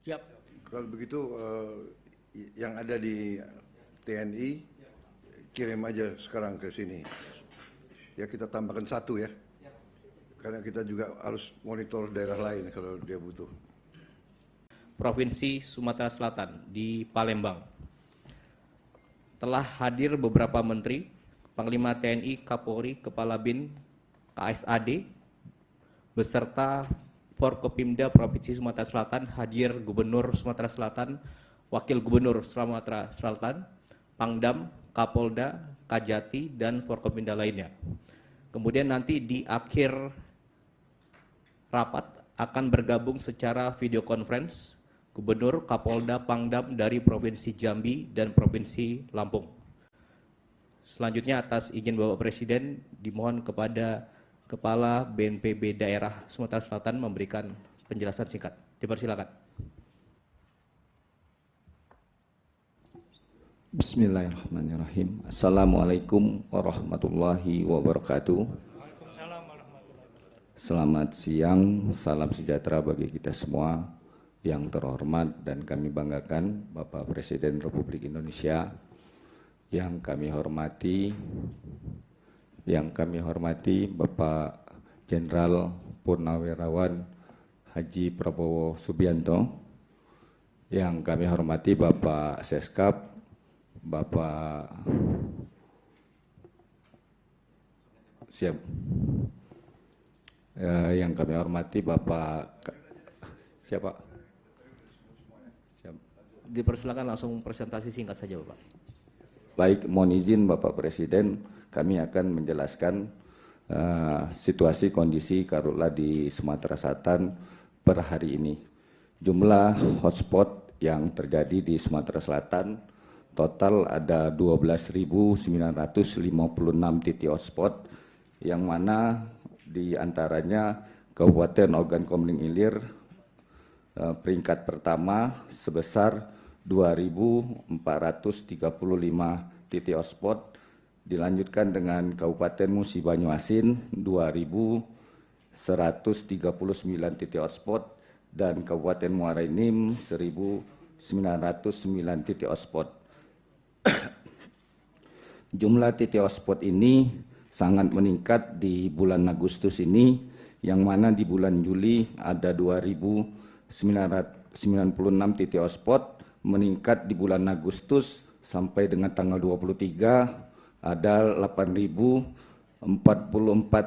Siap. Kalau begitu yang ada di TNI kirim aja sekarang ke sini. Ya kita tambahkan satu ya. Karena kita juga harus monitor daerah lain kalau dia butuh. Provinsi Sumatera Selatan di Palembang. Telah hadir beberapa menteri, Panglima TNI, Kapolri, Kepala BIN, KSAD, beserta Forkopimda Provinsi Sumatera Selatan, hadir Gubernur Sumatera Selatan, Wakil Gubernur Sumatera Selatan, Pangdam, Kapolda, Kajati, dan Forkopimda lainnya. Kemudian nanti di akhir rapat akan bergabung secara video conference Gubernur, Kapolda, Pangdam dari Provinsi Jambi dan Provinsi Lampung. Selanjutnya atas izin Bapak Presiden dimohon kepada Kepala BNPB Daerah Sumatera Selatan memberikan penjelasan singkat. Dipersilakan. Bismillahirrahmanirrahim. Assalamualaikum warahmatullahi wabarakatuh. Selamat siang, salam sejahtera bagi kita semua. Yang terhormat dan kami banggakan Bapak Presiden Republik Indonesia, yang kami hormati Bapak Jenderal Purnawirawan Haji Prabowo Subianto, yang kami hormati Bapak Seskap, Bapak yang kami hormati Bapak siapa? Dipersilakan langsung presentasi singkat saja Bapak. Baik, mohon izin Bapak Presiden, kami akan menjelaskan situasi kondisi karhutla di Sumatera Selatan per hari ini. Jumlah hotspot yang terjadi di Sumatera Selatan total ada 12.956 titik hotspot, yang mana di antaranya Kabupaten Ogan Komering Ilir peringkat pertama sebesar 2.435 titik hotspot, dilanjutkan dengan Kabupaten Musi Banyuasin 2.139 titik hotspot, dan Kabupaten Muara Enim 1.909 titik hotspot. Jumlah titik hotspot ini sangat meningkat di bulan Agustus ini, yang mana di bulan Juli ada 2.996 titik hotspot, meningkat di bulan Agustus sampai dengan tanggal 23 ada 8.044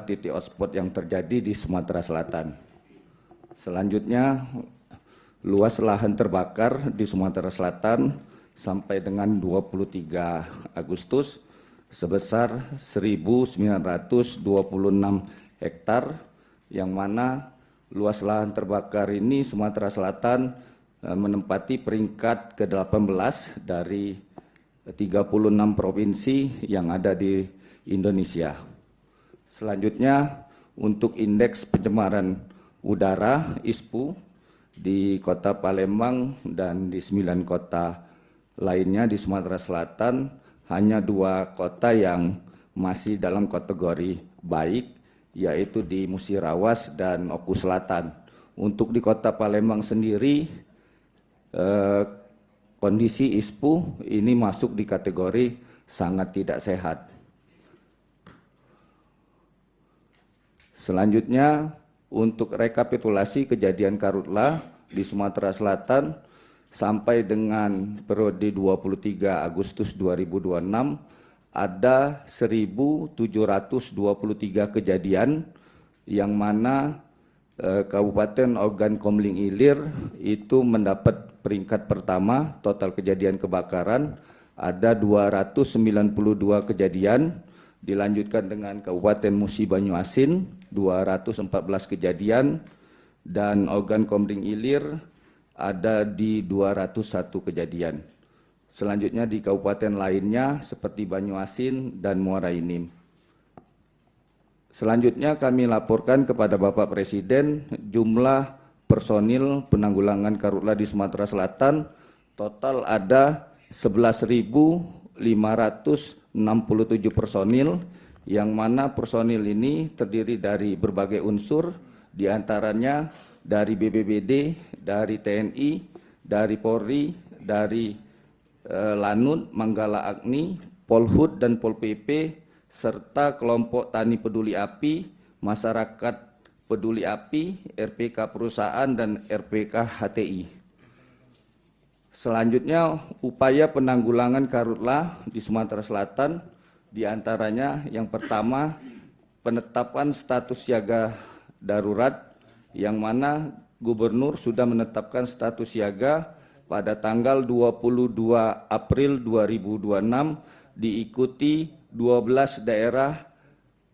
titik hotspot yang terjadi di Sumatera Selatan. Selanjutnya, luas lahan terbakar di Sumatera Selatan sampai dengan 23 Agustus sebesar 1.926 hektar, yang mana luas lahan terbakar ini Sumatera Selatan menempati peringkat ke-18 dari 36 provinsi yang ada di Indonesia. Selanjutnya, untuk indeks pencemaran udara ISPU di Kota Palembang dan di 9 kota lainnya di Sumatera Selatan, hanya 2 kota yang masih dalam kategori baik, yaitu di Musirawas dan Oku Selatan. Untuk di Kota Palembang sendiri, kondisi ISPU ini masuk di kategori sangat tidak sehat. Selanjutnya, untuk rekapitulasi kejadian karhutla di Sumatera Selatan sampai dengan periode 23 Agustus 2026 ada 1.723 kejadian, yang mana Kabupaten Ogan Komering Ilir itu mendapat peringkat pertama. Total kejadian kebakaran ada 292 kejadian, dilanjutkan dengan Kabupaten Musi Banyuasin 214 kejadian, dan Ogan Komering Ilir ada di 201 kejadian. Selanjutnya di kabupaten lainnya seperti Banyuasin dan Muara Enim. Selanjutnya kami laporkan kepada Bapak Presiden jumlah personil penanggulangan karhutla di Sumatera Selatan total ada 11.567 personil, yang mana personil ini terdiri dari berbagai unsur, diantaranya dari BPBD, dari TNI, dari Polri, dari Lanut, Manggala Agni, Polhut dan Pol PP, serta kelompok Tani Peduli Api, Masyarakat Peduli Api, RPK Perusahaan, dan RPK HTI. Selanjutnya, upaya penanggulangan karhutlah di Sumatera Selatan, diantaranya yang pertama, penetapan status siaga darurat, yang mana Gubernur sudah menetapkan status siaga pada tanggal 22 April 2026, diikuti 12 daerah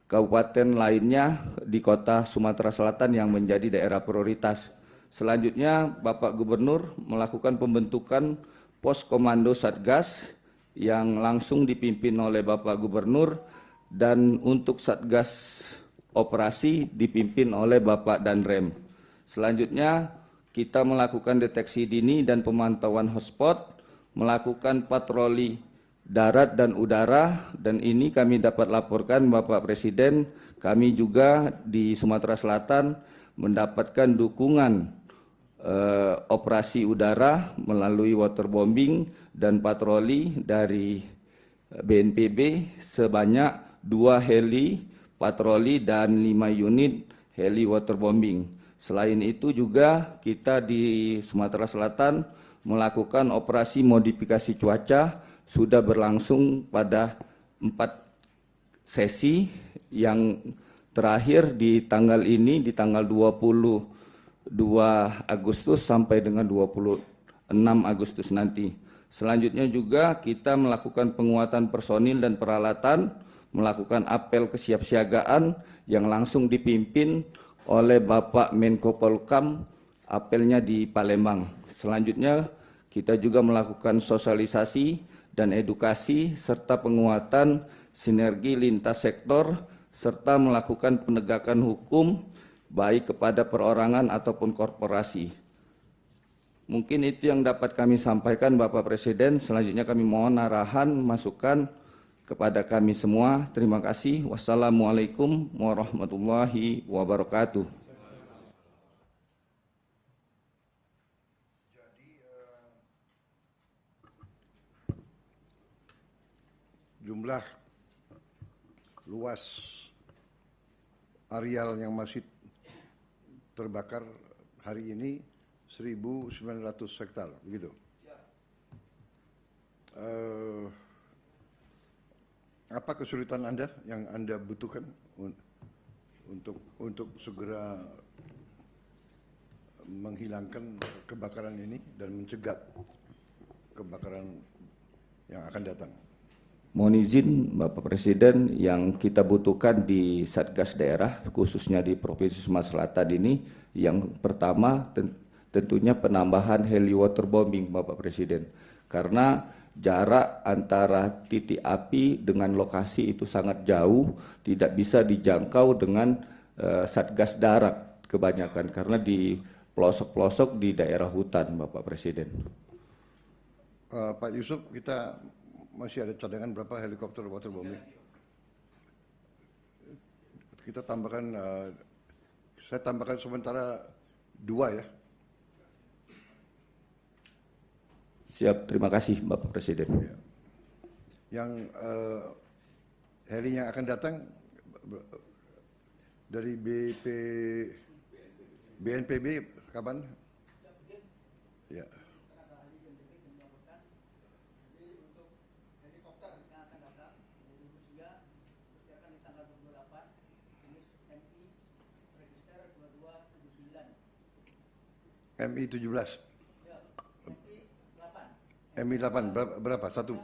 kabupaten lainnya di kota Sumatera Selatan yang menjadi daerah prioritas. Selanjutnya, Bapak Gubernur melakukan pembentukan pos komando Satgas yang langsung dipimpin oleh Bapak Gubernur, dan untuk Satgas operasi dipimpin oleh Bapak Danrem. Selanjutnya, kita melakukan deteksi dini dan pemantauan hotspot, melakukan patroli darat dan udara, dan ini kami dapat laporkan Bapak Presiden, kami juga di Sumatera Selatan mendapatkan dukungan operasi udara melalui waterbombing dan patroli dari BNPB sebanyak 2 heli patroli dan 5 unit heli waterbombing. Selain itu juga kita di Sumatera Selatan melakukan operasi modifikasi cuaca, sudah berlangsung pada 4 sesi, yang terakhir di tanggal ini, di tanggal 22 Agustus sampai dengan 26 Agustus nanti. Selanjutnya juga kita melakukan penguatan personil dan peralatan, melakukan apel kesiapsiagaan yang langsung dipimpin oleh Bapak Menko Polhukam, apelnya di Palembang. Selanjutnya kita juga melakukan sosialisasi dan edukasi serta penguatan sinergi lintas sektor, serta melakukan penegakan hukum baik kepada perorangan ataupun korporasi. Mungkin itu yang dapat kami sampaikan Bapak Presiden. Selanjutnya kami mohon arahan, masukan kepada kami semua. Terima kasih. Wassalamualaikum warahmatullahi wabarakatuh. Jumlah luas areal yang masih terbakar hari ini 1.900 hektar, begitu. Apa kesulitan Anda yang Anda butuhkan untuk segera menghilangkan kebakaran ini dan mencegah kebakaran yang akan datang? Mohon izin Bapak Presiden, yang kita butuhkan di Satgas daerah, khususnya di Provinsi Sumatera Selatan ini, yang pertama tentunya penambahan heli waterbombing Bapak Presiden. Karena jarak antara titik api dengan lokasi itu sangat jauh, tidak bisa dijangkau dengan Satgas darat kebanyakan, karena di pelosok-pelosok di daerah hutan Bapak Presiden. Pak Yusuf, kita masih ada cadangan berapa helikopter waterbombing? Kita tambahkan, saya tambahkan sementara 2 ya. Siap, terima kasih Bapak Presiden. Ya. Yang heli yang akan datang dari BNPB kapan? Ya. MI 17. MI 8 berapa? Satu.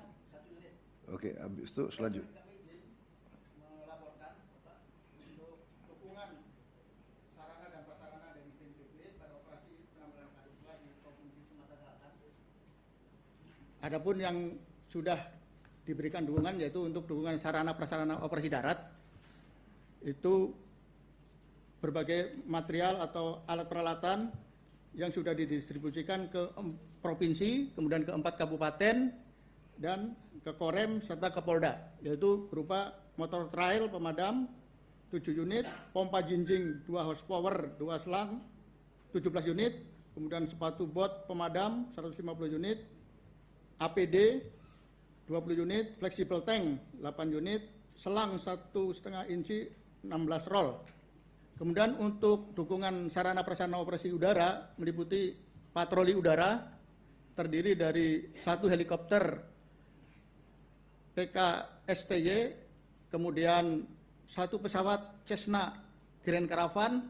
Oke, habis itu selanjutnya. Adapun yang sudah diberikan dukungan yaitu untuk dukungan sarana prasarana operasi darat, itu berbagai material atau alat peralatan yang sudah didistribusikan ke provinsi, kemudian ke 4 kabupaten, dan ke Korem serta ke Polda, yaitu berupa motor trail pemadam 7 unit, pompa jinjing 2 horsepower 2 selang 17 unit, kemudian sepatu bot pemadam 150 unit, APD 20 unit, flexible tank 8 unit, selang 1,5 inci 16 roll. Kemudian untuk dukungan sarana prasarana operasi udara meliputi patroli udara terdiri dari 1 helikopter PKSTY, kemudian 1 pesawat Cessna Grand Caravan.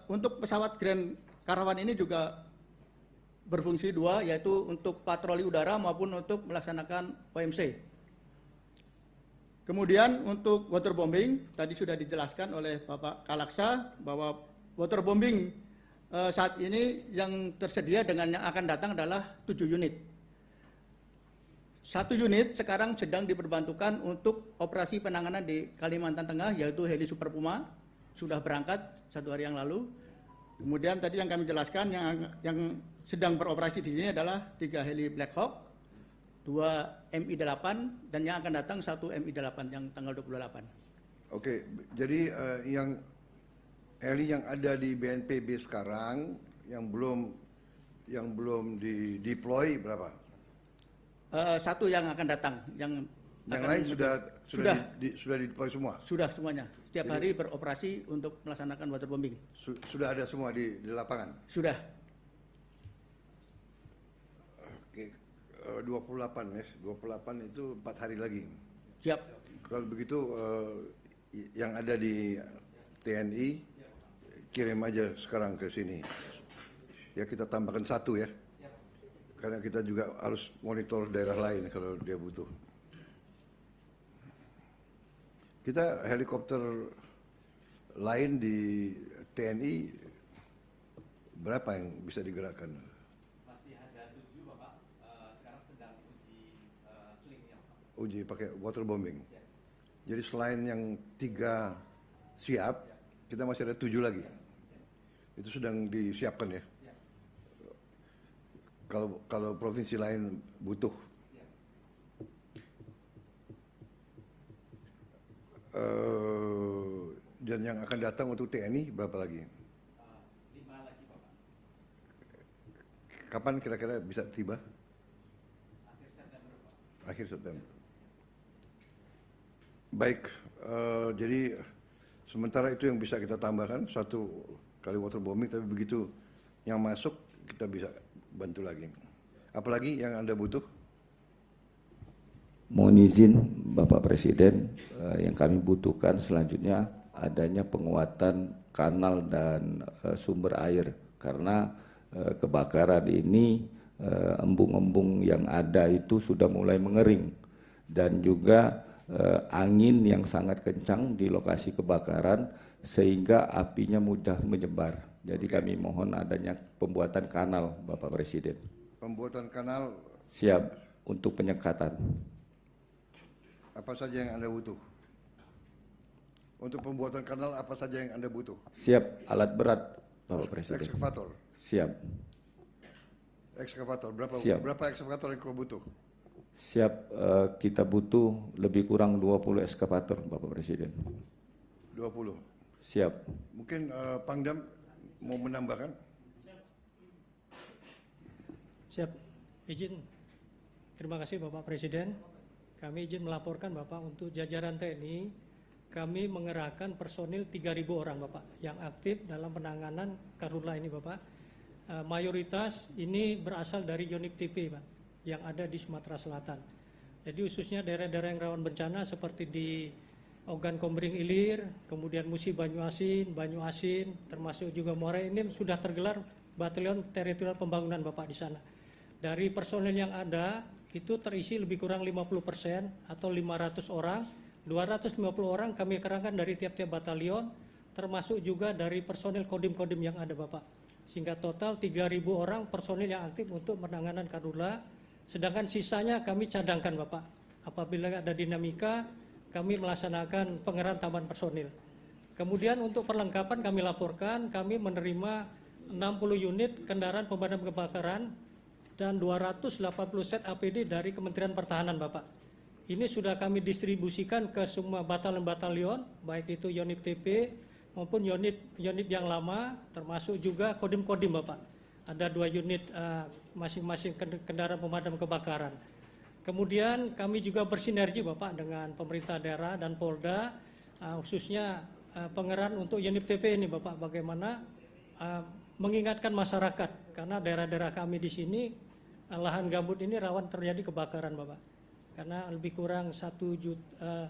Untuk pesawat Grand Caravan ini juga berfungsi 2, yaitu untuk patroli udara maupun untuk melaksanakan OMC. Kemudian untuk waterbombing, tadi sudah dijelaskan oleh Bapak Kalaksa bahwa waterbombing saat ini yang tersedia dengan yang akan datang adalah 7 unit. 1 unit sekarang sedang diperbantukan untuk operasi penanganan di Kalimantan Tengah, yaitu heli Super Puma, sudah berangkat 1 hari yang lalu. Kemudian tadi yang kami jelaskan yang sedang beroperasi di sini adalah 3 heli Black Hawk, 2 Mi-8, dan yang akan datang 1 Mi-8 yang tanggal 28. Oke, jadi yang heli yang ada di BNPB sekarang yang belum di deploy berapa? 1 yang akan datang, yang lain sudah di deploy semua. Sudah semuanya. Setiap hari beroperasi untuk melaksanakan waterbombing. Sudah ada semua di lapangan. Sudah. Oke, 28 ya. 28 itu 4 hari lagi. Siap. Kalau begitu yang ada di TNI kirim aja sekarang ke sini. Ya kita tambahkan 1 ya. Karena kita juga harus monitor daerah lain kalau dia butuh. Kita helikopter lain di TNI berapa yang bisa digerakkan? Masih ada 7 Bapak, sekarang sedang uji slingnya Pak. Uji pakai waterbombing. Jadi selain yang 3 siap, kita masih ada 7 lagi. Itu sedang disiapkan ya. Kalau provinsi lain butuh. Dan yang akan datang untuk TNI berapa lagi? 5 lagi Bapak. Kapan kira-kira bisa tiba? Akhir September Pak. Akhir September. Baik, jadi sementara itu yang bisa kita tambahkan 1 kali waterbombing, tapi begitu yang masuk kita bisa bantu lagi. Apalagi yang Anda butuh? Mohon izin Bapak Presiden, yang kami butuhkan selanjutnya adanya penguatan kanal dan sumber air, karena kebakaran ini embung-embung yang ada itu sudah mulai mengering, dan juga angin yang sangat kencang di lokasi kebakaran sehingga apinya mudah menyebar. Jadi kami mohon adanya pembuatan kanal, Bapak Presiden. Pembuatan kanal Siap untuk penyekatan. apa saja yang Anda butuh? Untuk pembuatan kanal apa saja yang Anda butuh? Siap alat berat, Bapak Presiden. Ekskavator. Siap. Ekskavator Siap. berapa ekskavator yang kau butuh? Siap, kita butuh lebih kurang 20 ekskavator, Bapak Presiden. 20. Siap. Mungkin Pangdam mau menambahkan? Siap. Izin. Terima kasih Bapak Presiden. Kami izin melaporkan Bapak, untuk jajaran TNI, kami mengerahkan personil 3.000 orang Bapak yang aktif dalam penanganan karhutla ini Bapak. Mayoritas ini berasal dari unit TP Pak, yang ada di Sumatera Selatan. Jadi khususnya daerah-daerah yang rawan bencana seperti di Ogan Komering Ilir, kemudian Musi Banyuasin, termasuk juga Muara Enim sudah tergelar batalion teritorial pembangunan Bapak di sana. Dari personil yang ada itu terisi lebih kurang 50% atau 500 orang, 250 orang kami kerahkan dari tiap-tiap batalion, termasuk juga dari personil kodim-kodim yang ada Bapak. Sehingga total 3.000 orang personil yang aktif untuk penanganan karhutla, sedangkan sisanya kami cadangkan Bapak. Apabila ada dinamika, kami melaksanakan pengerahan tambahan personil. Kemudian untuk perlengkapan kami laporkan, kami menerima 60 unit kendaraan pemadam kebakaran dan 280 set APD dari Kementerian Pertahanan Bapak. Ini sudah kami distribusikan ke semua batalion-batalion, baik itu unit TP, maupun unit yang lama, termasuk juga kodim-kodim Bapak. Ada 2 unit masing-masing kendaraan pemadam kebakaran. Kemudian kami juga bersinergi Bapak dengan pemerintah daerah dan Polda, khususnya pengerahan untuk unit TP ini Bapak, bagaimana mengingatkan masyarakat, karena daerah-daerah kami di sini lahan gambut ini rawan terjadi kebakaran Bapak. Karena lebih kurang 1.200.000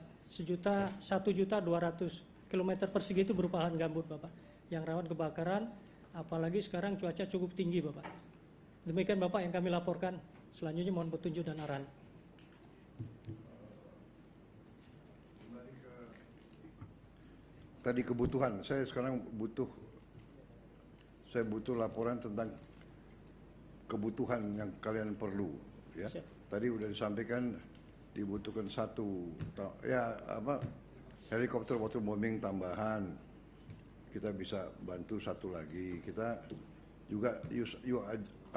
km persegi itu berupa lahan gambut Bapak, yang rawan kebakaran, apalagi sekarang cuaca cukup tinggi Bapak. Demikian Bapak yang kami laporkan. Selanjutnya mohon petunjuk dan arahan. Tadi kebutuhan, saya sekarang butuh laporan tentang kebutuhan yang kalian perlu, ya. Siap. Tadi udah disampaikan dibutuhkan helikopter waterbombing tambahan. Kita bisa bantu satu lagi. Kita juga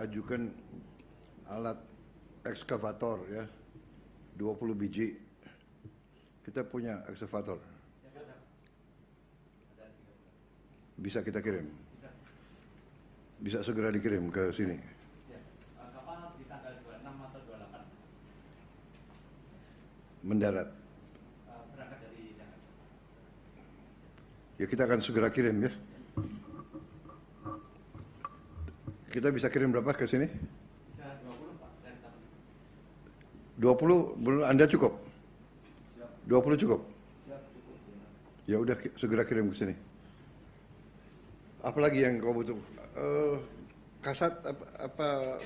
ajukan alat ekskavator, ya, 20 biji. Kita punya ekskavator. Bisa kita kirim? Bisa segera dikirim ke sini? Kapal di tanggal 26 atau 28? Mendarat. Berangkat dari Jakarta. Ya kita akan segera kirim, ya. Kita bisa kirim berapa ke sini? Bisa 20 Pak, dari tahun. 20 belum, Anda cukup? 20 cukup? Ya udah segera kirim ke sini. Apalagi yang kau butuh? Kasat apa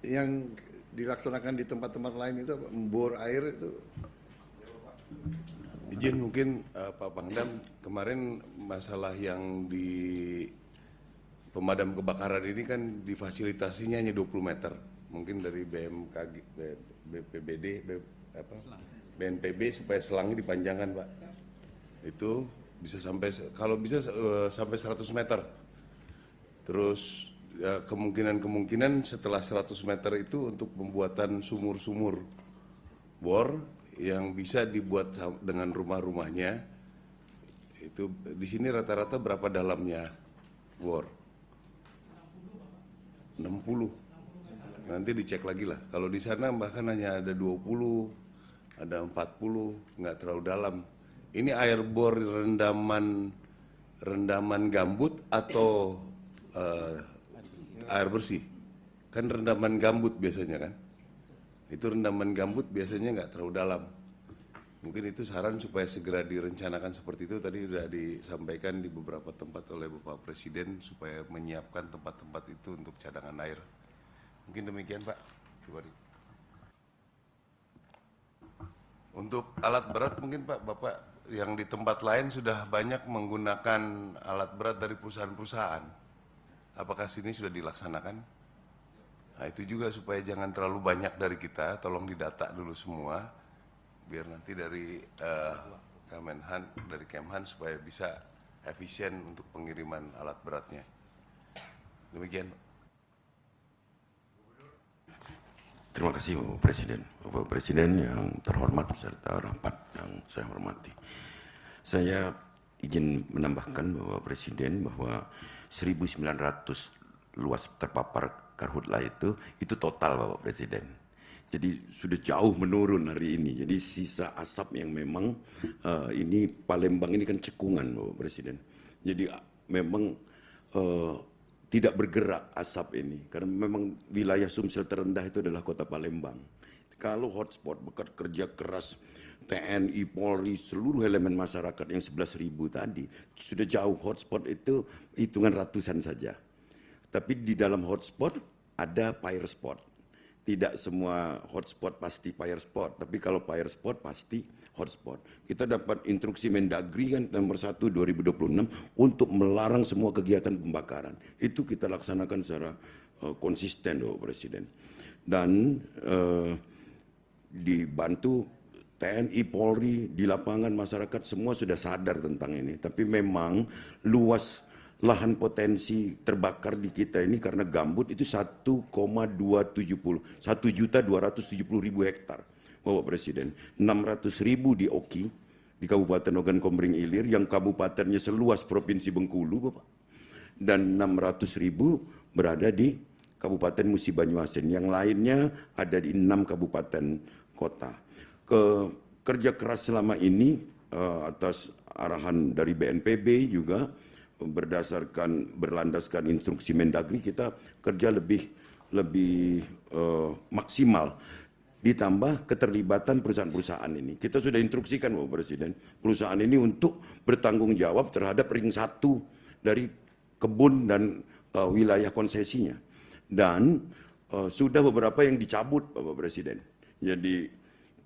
yang dilaksanakan di tempat-tempat lain itu apa? Membor air itu? Izin mungkin Pak Pangdam, kemarin masalah yang di pemadam kebakaran ini kan difasilitasinya hanya 20 meter. Mungkin dari BMKG, BPBD, BNPB supaya selangnya dipanjangkan Pak. Itu bisa sampai, kalau bisa sampai 100 meter. Terus ya, kemungkinan setelah 100 meter itu untuk pembuatan sumur-sumur bor yang bisa dibuat dengan rumah-rumahnya. Itu di sini rata-rata berapa dalamnya bor? 60. Nanti dicek lagi lah. Kalau di sana bahkan hanya ada 20, ada 40, nggak terlalu dalam. Ini air bor rendaman gambut atau air bersih? Kan rendaman gambut biasanya kan? Itu rendaman gambut biasanya nggak terlalu dalam. Mungkin itu saran supaya segera direncanakan seperti itu. Tadi sudah disampaikan di beberapa tempat oleh Bapak Presiden supaya menyiapkan tempat-tempat itu untuk cadangan air. Mungkin demikian Pak. Untuk alat berat mungkin Pak, Bapak yang di tempat lain sudah banyak menggunakan alat berat dari perusahaan-perusahaan. Apakah sini sudah dilaksanakan? Nah itu juga supaya jangan terlalu banyak dari kita, tolong didata dulu semua, biar nanti dari Kemhan supaya bisa efisien untuk pengiriman alat beratnya. Demikian. Terima kasih Bapak Presiden. Bapak Presiden yang terhormat beserta rapat yang saya hormati. Saya izin menambahkan Bapak Presiden bahwa 1.900 luas terpapar karhutla itu total Bapak Presiden. Jadi sudah jauh menurun hari ini. Jadi sisa asap yang memang ini Palembang ini kan cekungan Bapak Presiden. Jadi memang tidak bergerak asap ini karena memang wilayah Sumsel terendah itu adalah kota Palembang. Kalau hotspot bekerja keras TNI, Polri, seluruh elemen masyarakat yang 11.000 tadi sudah jauh. Hotspot itu hitungan ratusan saja. Tapi di dalam hotspot ada fire spot. Tidak semua hotspot pasti fire spot, tapi kalau fire spot pasti hotspot. Kita dapat instruksi Mendagri kan nomor 1 2026 untuk melarang semua kegiatan pembakaran. Itu kita laksanakan secara konsisten Bapak Presiden. Dan dibantu TNI, Polri, di lapangan masyarakat semua sudah sadar tentang ini. Tapi memang luas lahan potensi terbakar di kita ini karena gambut itu 1.270.000 hektar Bapak Presiden. 600.000 di Oki di Kabupaten Ogan Komering Ilir yang kabupatennya seluas Provinsi Bengkulu, Bapak. Dan 600.000 berada di Kabupaten Musi Banyuasin. Yang lainnya ada di 6 kabupaten kota. Kerja keras selama ini atas arahan dari BNPB juga berlandaskan instruksi Mendagri, kita kerja lebih maksimal. Ditambah keterlibatan perusahaan-perusahaan ini. Kita sudah instruksikan Bapak Presiden, perusahaan ini untuk bertanggung jawab terhadap ring 1 dari kebun dan wilayah konsesinya. Dan sudah beberapa yang dicabut Bapak Presiden. Jadi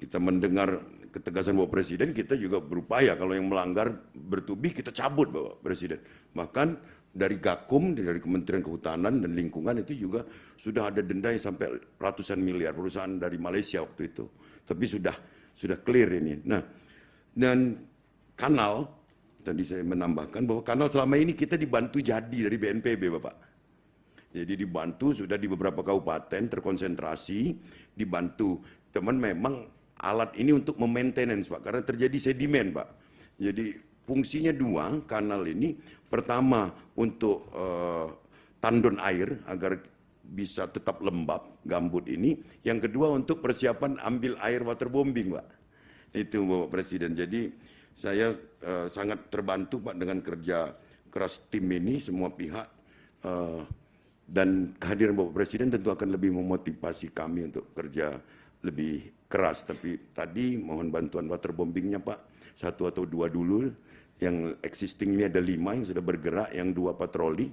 kita mendengar ketegasan Bapak Presiden, kita juga berupaya kalau yang melanggar bertubi kita cabut Bapak Presiden. Bahkan dari Gakum, dari Kementerian Kehutanan dan Lingkungan itu juga sudah ada denda yang sampai ratusan miliar, perusahaan dari Malaysia waktu itu. Tapi sudah clear ini. Nah, dan kanal, tadi saya menambahkan bahwa kanal selama ini kita dibantu jadi dari BNPB Bapak. Jadi dibantu sudah di beberapa kabupaten terkonsentrasi, dibantu. Teman memang alat ini untuk memaintenance Pak, karena terjadi sedimen Pak. Jadi fungsinya 2 kanal ini. Pertama untuk tandon air agar bisa tetap lembab gambut ini. Yang kedua untuk persiapan ambil air waterbombing Pak. Itu Bapak Presiden. Jadi saya sangat terbantu Pak dengan kerja keras tim ini, semua pihak. Dan kehadiran Bapak Presiden tentu akan lebih memotivasi kami untuk kerja lebih keras. Tapi tadi mohon bantuan waterbombingnya Pak, 1 atau 2 dulu. Yang existing ini ada 5 yang sudah bergerak, yang 2 patroli.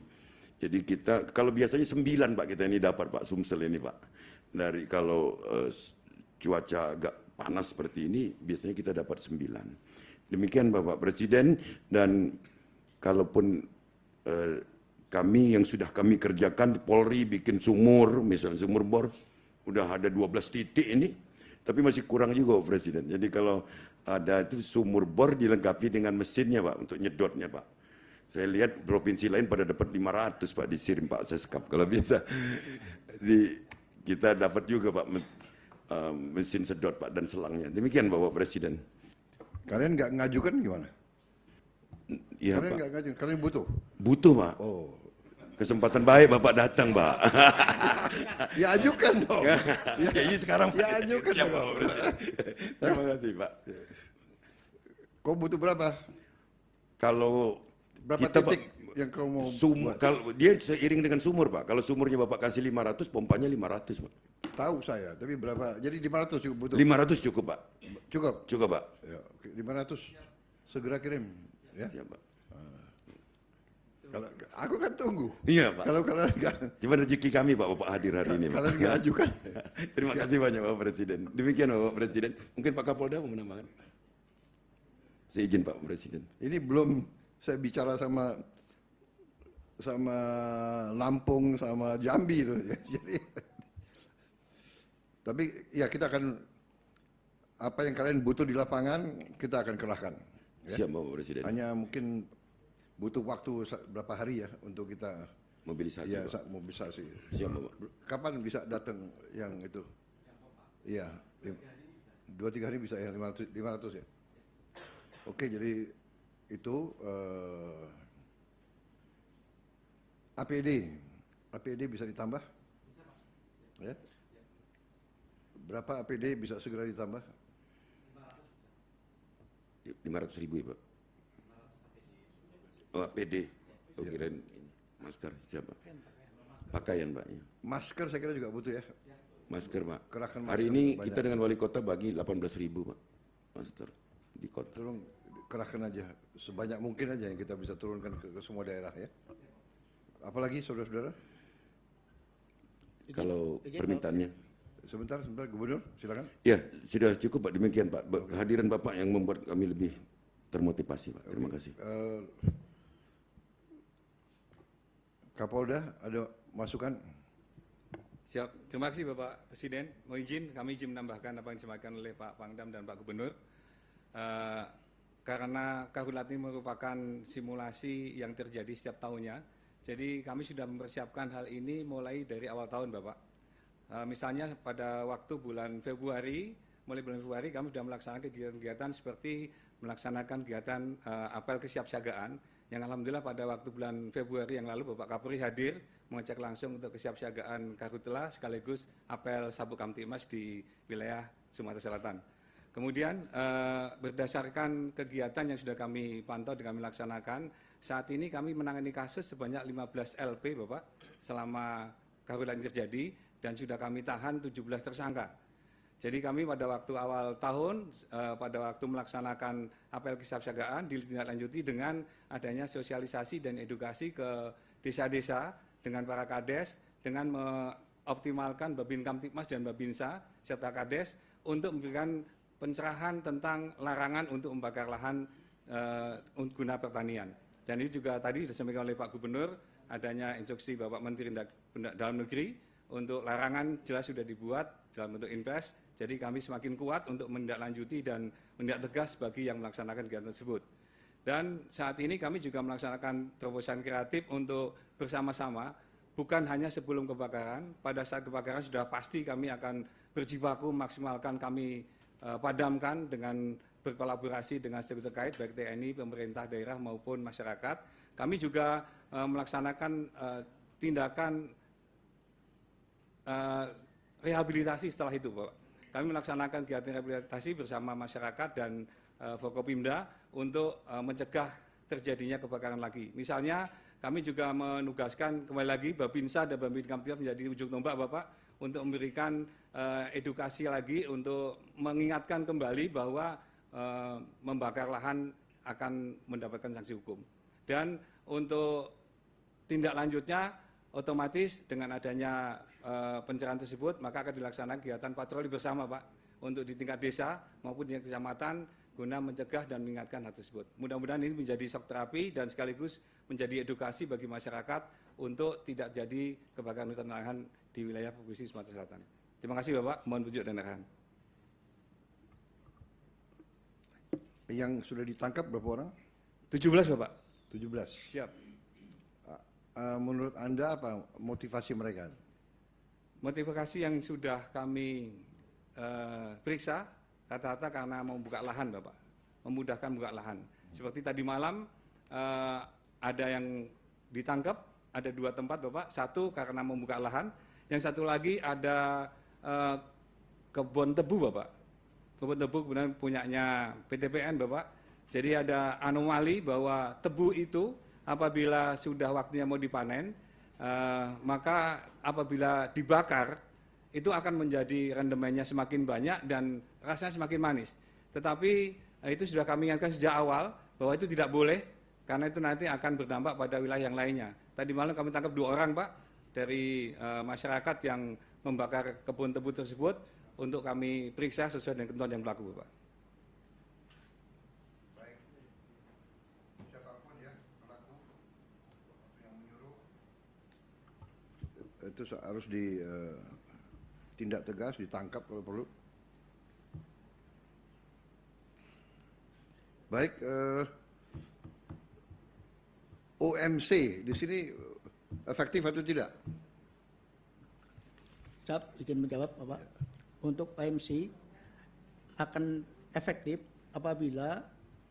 Jadi kita, kalau biasanya 9 Pak kita ini dapat Pak Sumsel ini Pak. Dari kalau cuaca agak panas seperti ini, biasanya kita dapat 9. Demikian Bapak Presiden, dan kalaupun kami yang sudah kami kerjakan, Polri bikin sumur, misalnya sumur bor, udah ada 12 titik ini, tapi masih kurang juga Bapak Presiden. Jadi kalau ada itu sumur bor dilengkapi dengan mesinnya Pak, untuk nyedotnya Pak. Saya lihat provinsi lain pada dapat 500 Pak di Sirim Pak Seskap. Kalau bisa kita dapat juga Pak mesin sedot Pak dan selangnya. Demikian Bapak Presiden. Kalian nggak ngajukan gimana? Iya Kalian Pak. nggak ngajukan, kalian butuh? Butuh Pak. Oh, Kesempatan baik Bapak datang Pak. ya ajukan dong. Ya, ini sekarang Ya ajukan Siap, dong. Bapak Presiden. Terima kasih Pak. Kau butuh berapa? Kalau Berapa kita titik Pak, yang kau mau sumur, buat? kalau dia seiring dengan sumur Pak. Kalau sumurnya Bapak kasih 500, pompanya 500 Pak. Tahu saya, tapi berapa? Jadi 500 cukup butuh. 500 cukup Pak. Cukup. Cukup Pak. Ya, oke, 500. Segera kirim, ya. Ya Pak. Kalau aku kan tunggu. Iya Pak. Kalau kalian nggak, Cuma rezeki kami Pak, Bapak hadir hari ini Pak. kalian nggak ajukan. Terima kasih banyak Bapak Presiden. Demikian Bapak Presiden. Mungkin Pak Kapolda mau menambahkan. Saya izin Pak Presiden. Ini belum saya bicara sama Lampung, sama Jambi loh. Jadi, tapi ya kita akan, apa yang kalian butuh di lapangan kita akan kerahkan. Ya. Siap Bapak Presiden. Hanya mungkin butuh waktu berapa hari ya untuk kita Mobilisasi ya Pak. mobilisasi. Siap Bapak. Kapan bisa datang yang itu? Iya, 2-3 hari bisa ya, 500 ya. Oke, jadi itu APD bisa ditambah? Ya. Berapa APD bisa segera ditambah? 500.000 ya Pak. Oh APD. Oh kirain masker. Siapa? Pakaian Pak. Ya. Masker saya kira juga butuh ya. Masker Pak. Kerahkan Hari masker ini banyak. kita dengan wali kota bagi 18.000 Pak. Masker di kota. Tolong kerahkan aja sebanyak mungkin aja yang kita bisa turunkan ke semua daerah ya. Apalagi saudara-saudara? Kalau permintaannya. Sebentar, Gubernur, silakan. Ya, sudah cukup Pak. Demikian Pak. Kehadiran Bapak yang membuat kami lebih termotivasi Pak. Terima kasih. Kapolda, ada masukan? Siap. Terima kasih Bapak Presiden. Kami izin menambahkan apa yang disampaikan oleh Pak Pangdam dan Pak Gubernur. Karena karhutlah ini merupakan simulasi yang terjadi setiap tahunnya. Jadi kami sudah mempersiapkan hal ini mulai dari awal tahun Bapak. Misalnya pada waktu bulan Februari, mulai bulan Februari kami sudah melaksanakan kegiatan-kegiatan seperti melaksanakan kegiatan apel kesiapsiagaan yang alhamdulillah pada waktu bulan Februari yang lalu Bapak Kapolri hadir mengecek langsung untuk kesiapsiagaan Karhutla sekaligus apel Sabuk Kamtibmas di wilayah Sumatera Selatan. Kemudian berdasarkan kegiatan yang sudah kami pantau dan kami laksanakan, saat ini kami menangani kasus sebanyak 15 LP Bapak selama Karhutla ini terjadi dan sudah kami tahan 17 tersangka. Jadi kami pada waktu awal tahun, pada waktu melaksanakan apel kesiapsiagaan ditindaklanjuti dengan adanya sosialisasi dan edukasi ke desa-desa dengan para kades, dengan mengoptimalkan Babin Kamtibmas dan Babinsa serta kades untuk memberikan pencerahan tentang larangan untuk membakar lahan guna pertanian. Dan ini juga tadi disampaikan oleh Pak Gubernur, adanya instruksi Bapak Menteri Dalam Negeri untuk larangan jelas sudah dibuat dalam bentuk impres. Jadi kami semakin kuat untuk menindaklanjuti dan menindak tegas bagi yang melaksanakan kegiatan tersebut. Dan saat ini kami juga melaksanakan terobosan kreatif untuk bersama-sama, bukan hanya sebelum kebakaran, pada saat kebakaran sudah pasti kami akan berjibaku maksimalkan kami padamkan dengan berkolaborasi dengan stakeholder terkait, baik TNI, pemerintah daerah maupun masyarakat. Kami juga melaksanakan tindakan rehabilitasi setelah itu, Bapak. Kami melaksanakan kegiatan rehabilitasi bersama masyarakat dan Forkopimda untuk mencegah terjadinya kebakaran lagi. Misalnya kami juga menugaskan kembali lagi Babinsa dan Babin Kamtibmas menjadi ujung tombak Bapak untuk memberikan edukasi lagi untuk mengingatkan kembali bahwa membakar lahan akan mendapatkan sanksi hukum. Dan untuk tindak lanjutnya otomatis dengan adanya pencerahan tersebut maka akan dilaksanakan kegiatan patroli bersama Pak untuk di tingkat desa maupun di tingkat kecamatan guna mencegah dan mengingatkan hal tersebut. Mudah-mudahan ini menjadi shock terapi dan sekaligus menjadi edukasi bagi masyarakat untuk tidak jadi kebakaran hutan dan lahan di wilayah Provinsi Sumatera Selatan. Terima kasih Bapak, mohon petunjuk dan arahan. Yang sudah ditangkap berapa orang? 17 Bapak. 17. Siap. Menurut Anda apa motivasi mereka? Motivasi yang sudah kami periksa rata-rata karena membuka lahan Bapak, memudahkan buka lahan. Seperti tadi malam ada yang ditangkap, ada 2 tempat Bapak, satu karena membuka lahan, yang satu lagi ada kebun tebu Bapak. Kebun tebu kemudian punyanya PTPN Bapak. Jadi ada anomali bahwa tebu itu apabila sudah waktunya mau dipanen, maka apabila dibakar itu akan menjadi rendemennya semakin banyak dan rasanya semakin manis. Tetapi itu sudah kami ingatkan sejak awal bahwa itu tidak boleh karena itu nanti akan berdampak pada wilayah yang lainnya. Tadi malam kami tangkap 2 orang Pak dari masyarakat yang membakar kebun tebu tersebut untuk kami periksa sesuai dengan ketentuan yang berlaku Pak. Itu harus ditindak tegas, ditangkap kalau perlu. Baik, OMC di sini efektif atau tidak? Saya izin menjawab Bapak. Untuk OMC akan efektif apabila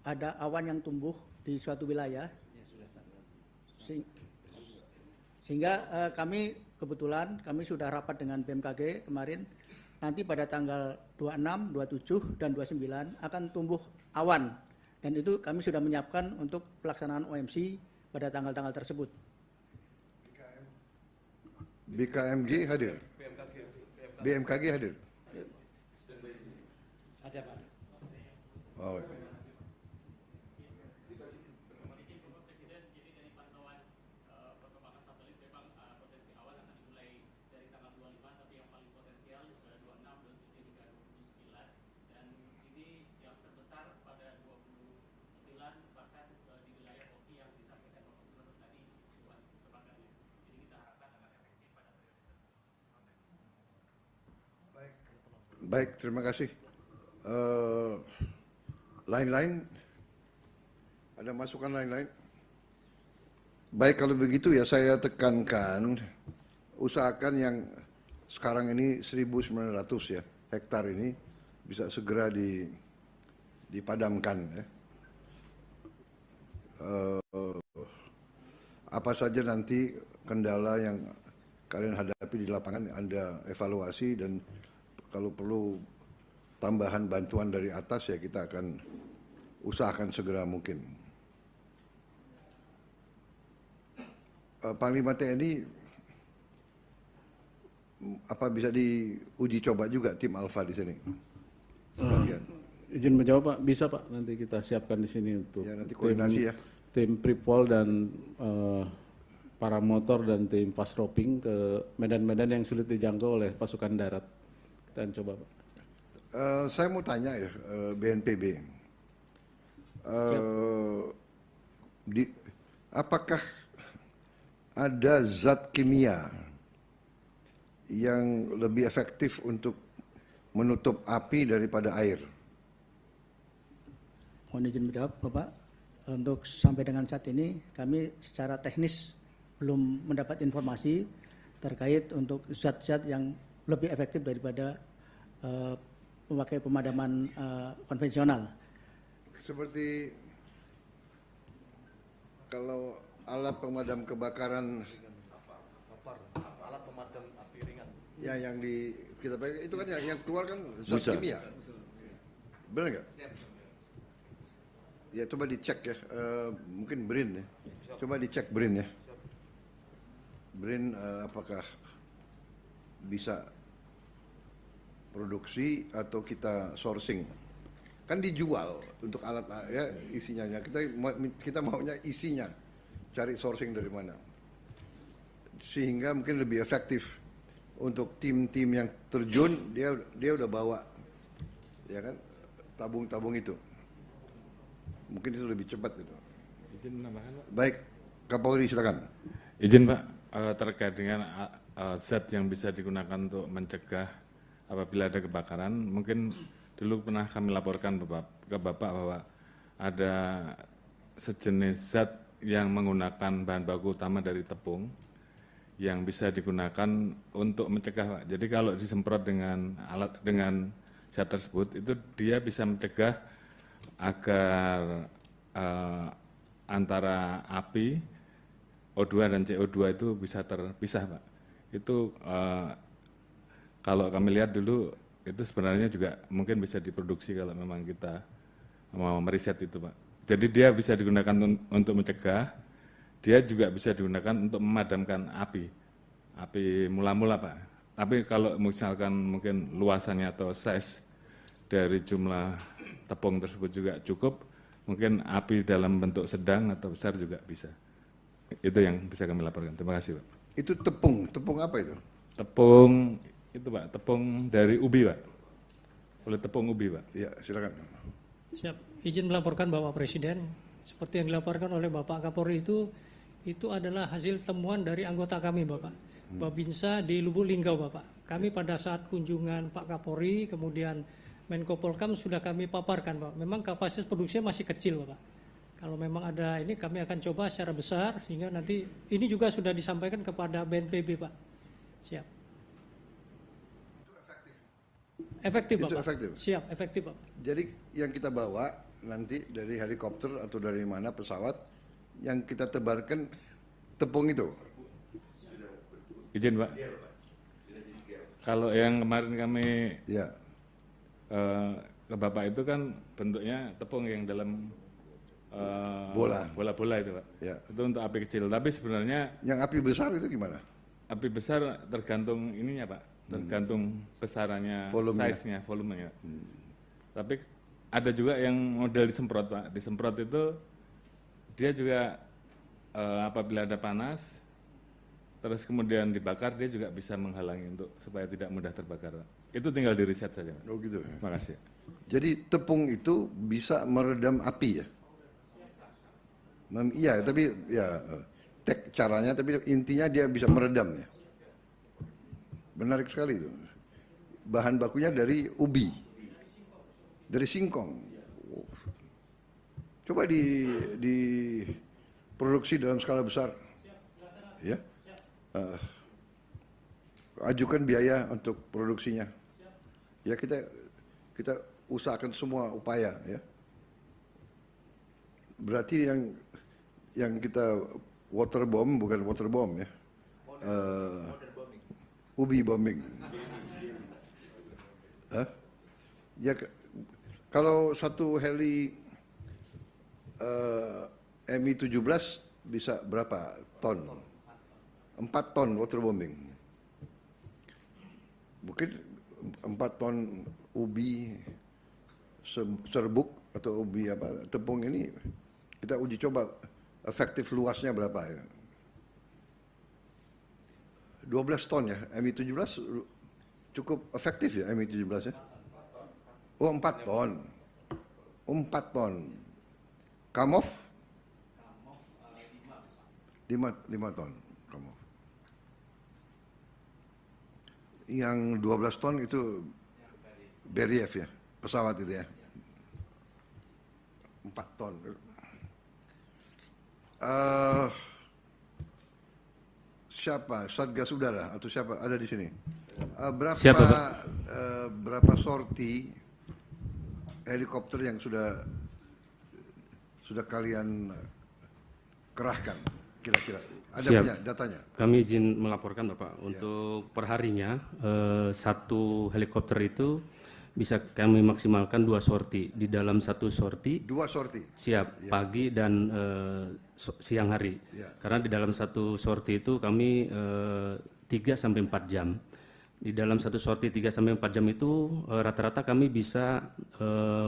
ada awan yang tumbuh di suatu wilayah. Sehingga kami kebetulan kami sudah rapat dengan BMKG kemarin, nanti pada tanggal 26, 27, dan 29 akan tumbuh awan. Dan itu kami sudah menyiapkan untuk pelaksanaan OMC pada tanggal-tanggal tersebut. BKMG hadir? BMKG hadir? Ada Pak. Oh. Baik, terima kasih. Lain-lain, ada masukan lain-lain? Baik, kalau begitu ya saya tekankan, usahakan yang sekarang ini 1.900 ya hektar ini bisa segera dipadamkan ya. apa saja nanti kendala yang kalian hadapi di lapangan Anda evaluasi, dan kalau perlu tambahan bantuan dari atas ya kita akan usahakan segera mungkin. Panglima TNI, apa bisa diuji coba juga tim Alfa di sini? Izin menjawab Pak, bisa Pak, nanti kita siapkan di sini untuk Ya, nanti koordinasi ya. Tim Pripol dan para motor dan tim Fastroping ke medan-medan yang sulit dijangkau oleh pasukan darat. Kita coba Pak. Saya mau tanya ya, BNPB, apakah ada zat kimia yang lebih efektif untuk menutup api daripada air? Mohon izin menjawab Bapak. Untuk sampai dengan saat ini kami secara teknis belum mendapat informasi terkait untuk zat-zat yang lebih efektif daripada memakai pemadaman konvensional. Seperti kalau alat pemadam kebakaran, Alat pemadam api ringan. ya yang di kita pakai itu kan yang keluar kan zat kimia, benar nggak? Ya coba dicek ya, mungkin BRIN ya, coba dicek BRIN ya, BRIN apakah bisa produksi atau kita sourcing, kan dijual untuk alat ya isinya ya, kita maunya isinya, cari sourcing dari mana, sehingga mungkin lebih efektif untuk tim-tim yang terjun, dia udah bawa ya kan tabung-tabung itu, mungkin itu lebih cepat itu. Izin menambahkan Pak. Baik, Kapolri silakan. Izin Pak, terkait dengan zat yang bisa digunakan untuk mencegah apabila ada kebakaran, mungkin dulu pernah kami laporkan ke Bapak bahwa ada sejenis zat yang menggunakan bahan baku utama dari tepung yang bisa digunakan untuk mencegah Pak. Jadi kalau disemprot dengan zat tersebut itu dia bisa mencegah agar antara api O2 dan CO2 itu bisa terpisah Pak. Itu kalau kami lihat dulu itu sebenarnya juga mungkin bisa diproduksi kalau memang kita mau meriset itu Pak. Jadi dia bisa digunakan untuk mencegah, dia juga bisa digunakan untuk memadamkan api mula-mula Pak. Tapi kalau misalkan mungkin luasannya atau size dari jumlah tepung tersebut juga cukup, mungkin api dalam bentuk sedang atau besar juga bisa. Itu yang bisa kami laporkan. Terima kasih Pak. Itu tepung apa itu? Tepung itu Pak, tepung dari ubi Pak. Oleh tepung ubi Pak. Ya, silakan. Siap. Izin melaporkan Bapak Presiden, seperti yang dilaporkan oleh Bapak Kapolri itu adalah hasil temuan dari anggota kami Bapak. Babinsa di Lubuk Linggau Bapak. Kami pada saat kunjungan Pak Kapolri, kemudian Menko Polkam sudah kami paparkan Pak. Memang kapasitas produksinya masih kecil Bapak. Kalau memang ada ini kami akan coba secara besar sehingga nanti ini juga sudah disampaikan kepada BNPB Pak. Siap. Efektif Bapak. Itu efektif. Siap, efektif Pak. Jadi yang kita bawa nanti dari helikopter atau dari mana pesawat yang kita tebarkan tepung itu. Izin Pak. Kalau yang kemarin kami Ya. Ke Bapak itu kan bentuknya tepung yang dalam bola-bola itu Pak. Ya. Itu untuk api kecil. Tapi sebenarnya Yang api besar itu gimana? api besar tergantung ininya Pak, tergantung besarannya, Volumenya. size-nya, volumenya. Tapi ada juga yang model disemprot Pak. Disemprot itu dia juga apabila ada panas, terus kemudian dibakar, dia juga bisa menghalangi untuk supaya tidak mudah terbakar Pak. Itu tinggal di riset saja Pak. Oh gitu. Terima kasih. Jadi tepung itu bisa meredam api ya? Iya, tapi ya caranya, tapi intinya dia bisa meredam ya. Menarik sekali itu. Bahan bakunya dari ubi, dari singkong. Coba diproduksi dalam skala besar, ya. Ajukan biaya untuk produksinya. Ya kita usahakan semua upaya ya. Berarti yang yang kita waterbombing, bukan waterbomb ya. Ubi bombing. Hah? Ya, kalau satu heli Mi-17 bisa berapa ton? 4 ton waterbombing. Mungkin 4 ton ubi serbuk atau ubi apa tepung ini kita uji coba efektif luasnya berapa ya. 12 ton ya, Mi-17 cukup efektif ya Mi-17 ya. Oh 4 ton. 4 ton. Kamov? 5 ton. Kamov. Yang 12 ton itu Beriev ya, pesawat itu ya. 4 ton. Siapa? Satgas Udara atau siapa ada di sini? Siapa, Pak? Berapa sorti helikopter yang sudah kalian kerahkan kira-kira? Ada Siap. punya datanya? Kami izin melaporkan Bapak, untuk perharinya satu helikopter itu bisa kami maksimalkan 2 sorti. Di dalam satu sorti 2 sorti? Siap, pagi dan siang hari. Ya. Karena di dalam satu sorti itu kami 3 sampai 4 jam. Di dalam satu sorti 3 sampai 4 jam itu rata-rata kami bisa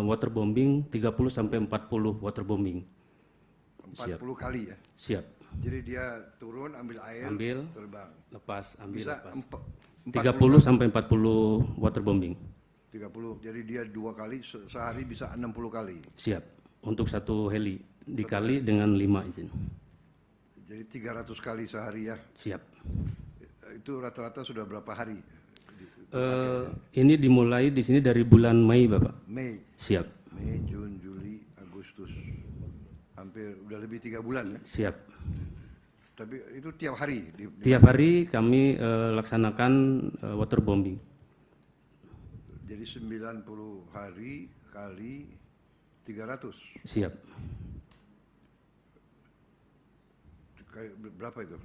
waterbombing 30 sampai 40 waterbombing. 40 kali ya? Siap. Jadi dia turun, ambil air, terbang. Lepas, ambil, bisa lepas. 30 sampai 40 waterbombing. 30, jadi dia 2 kali, sehari bisa 60 kali. Siap, untuk satu heli, dikali dengan 5 izin. Jadi 300 kali sehari ya? Siap. Itu rata-rata sudah berapa hari? Ini dimulai di sini dari bulan Mei, Bapak. Mei. Siap. Mei, Juni, Juli, Agustus. Hampir udah lebih 3 bulan ya? Siap. Tapi itu tiap hari? Tiap hari kami laksanakan waterbombing. Jadi 90 hari kali 300? Siap. Kayak berapa itu?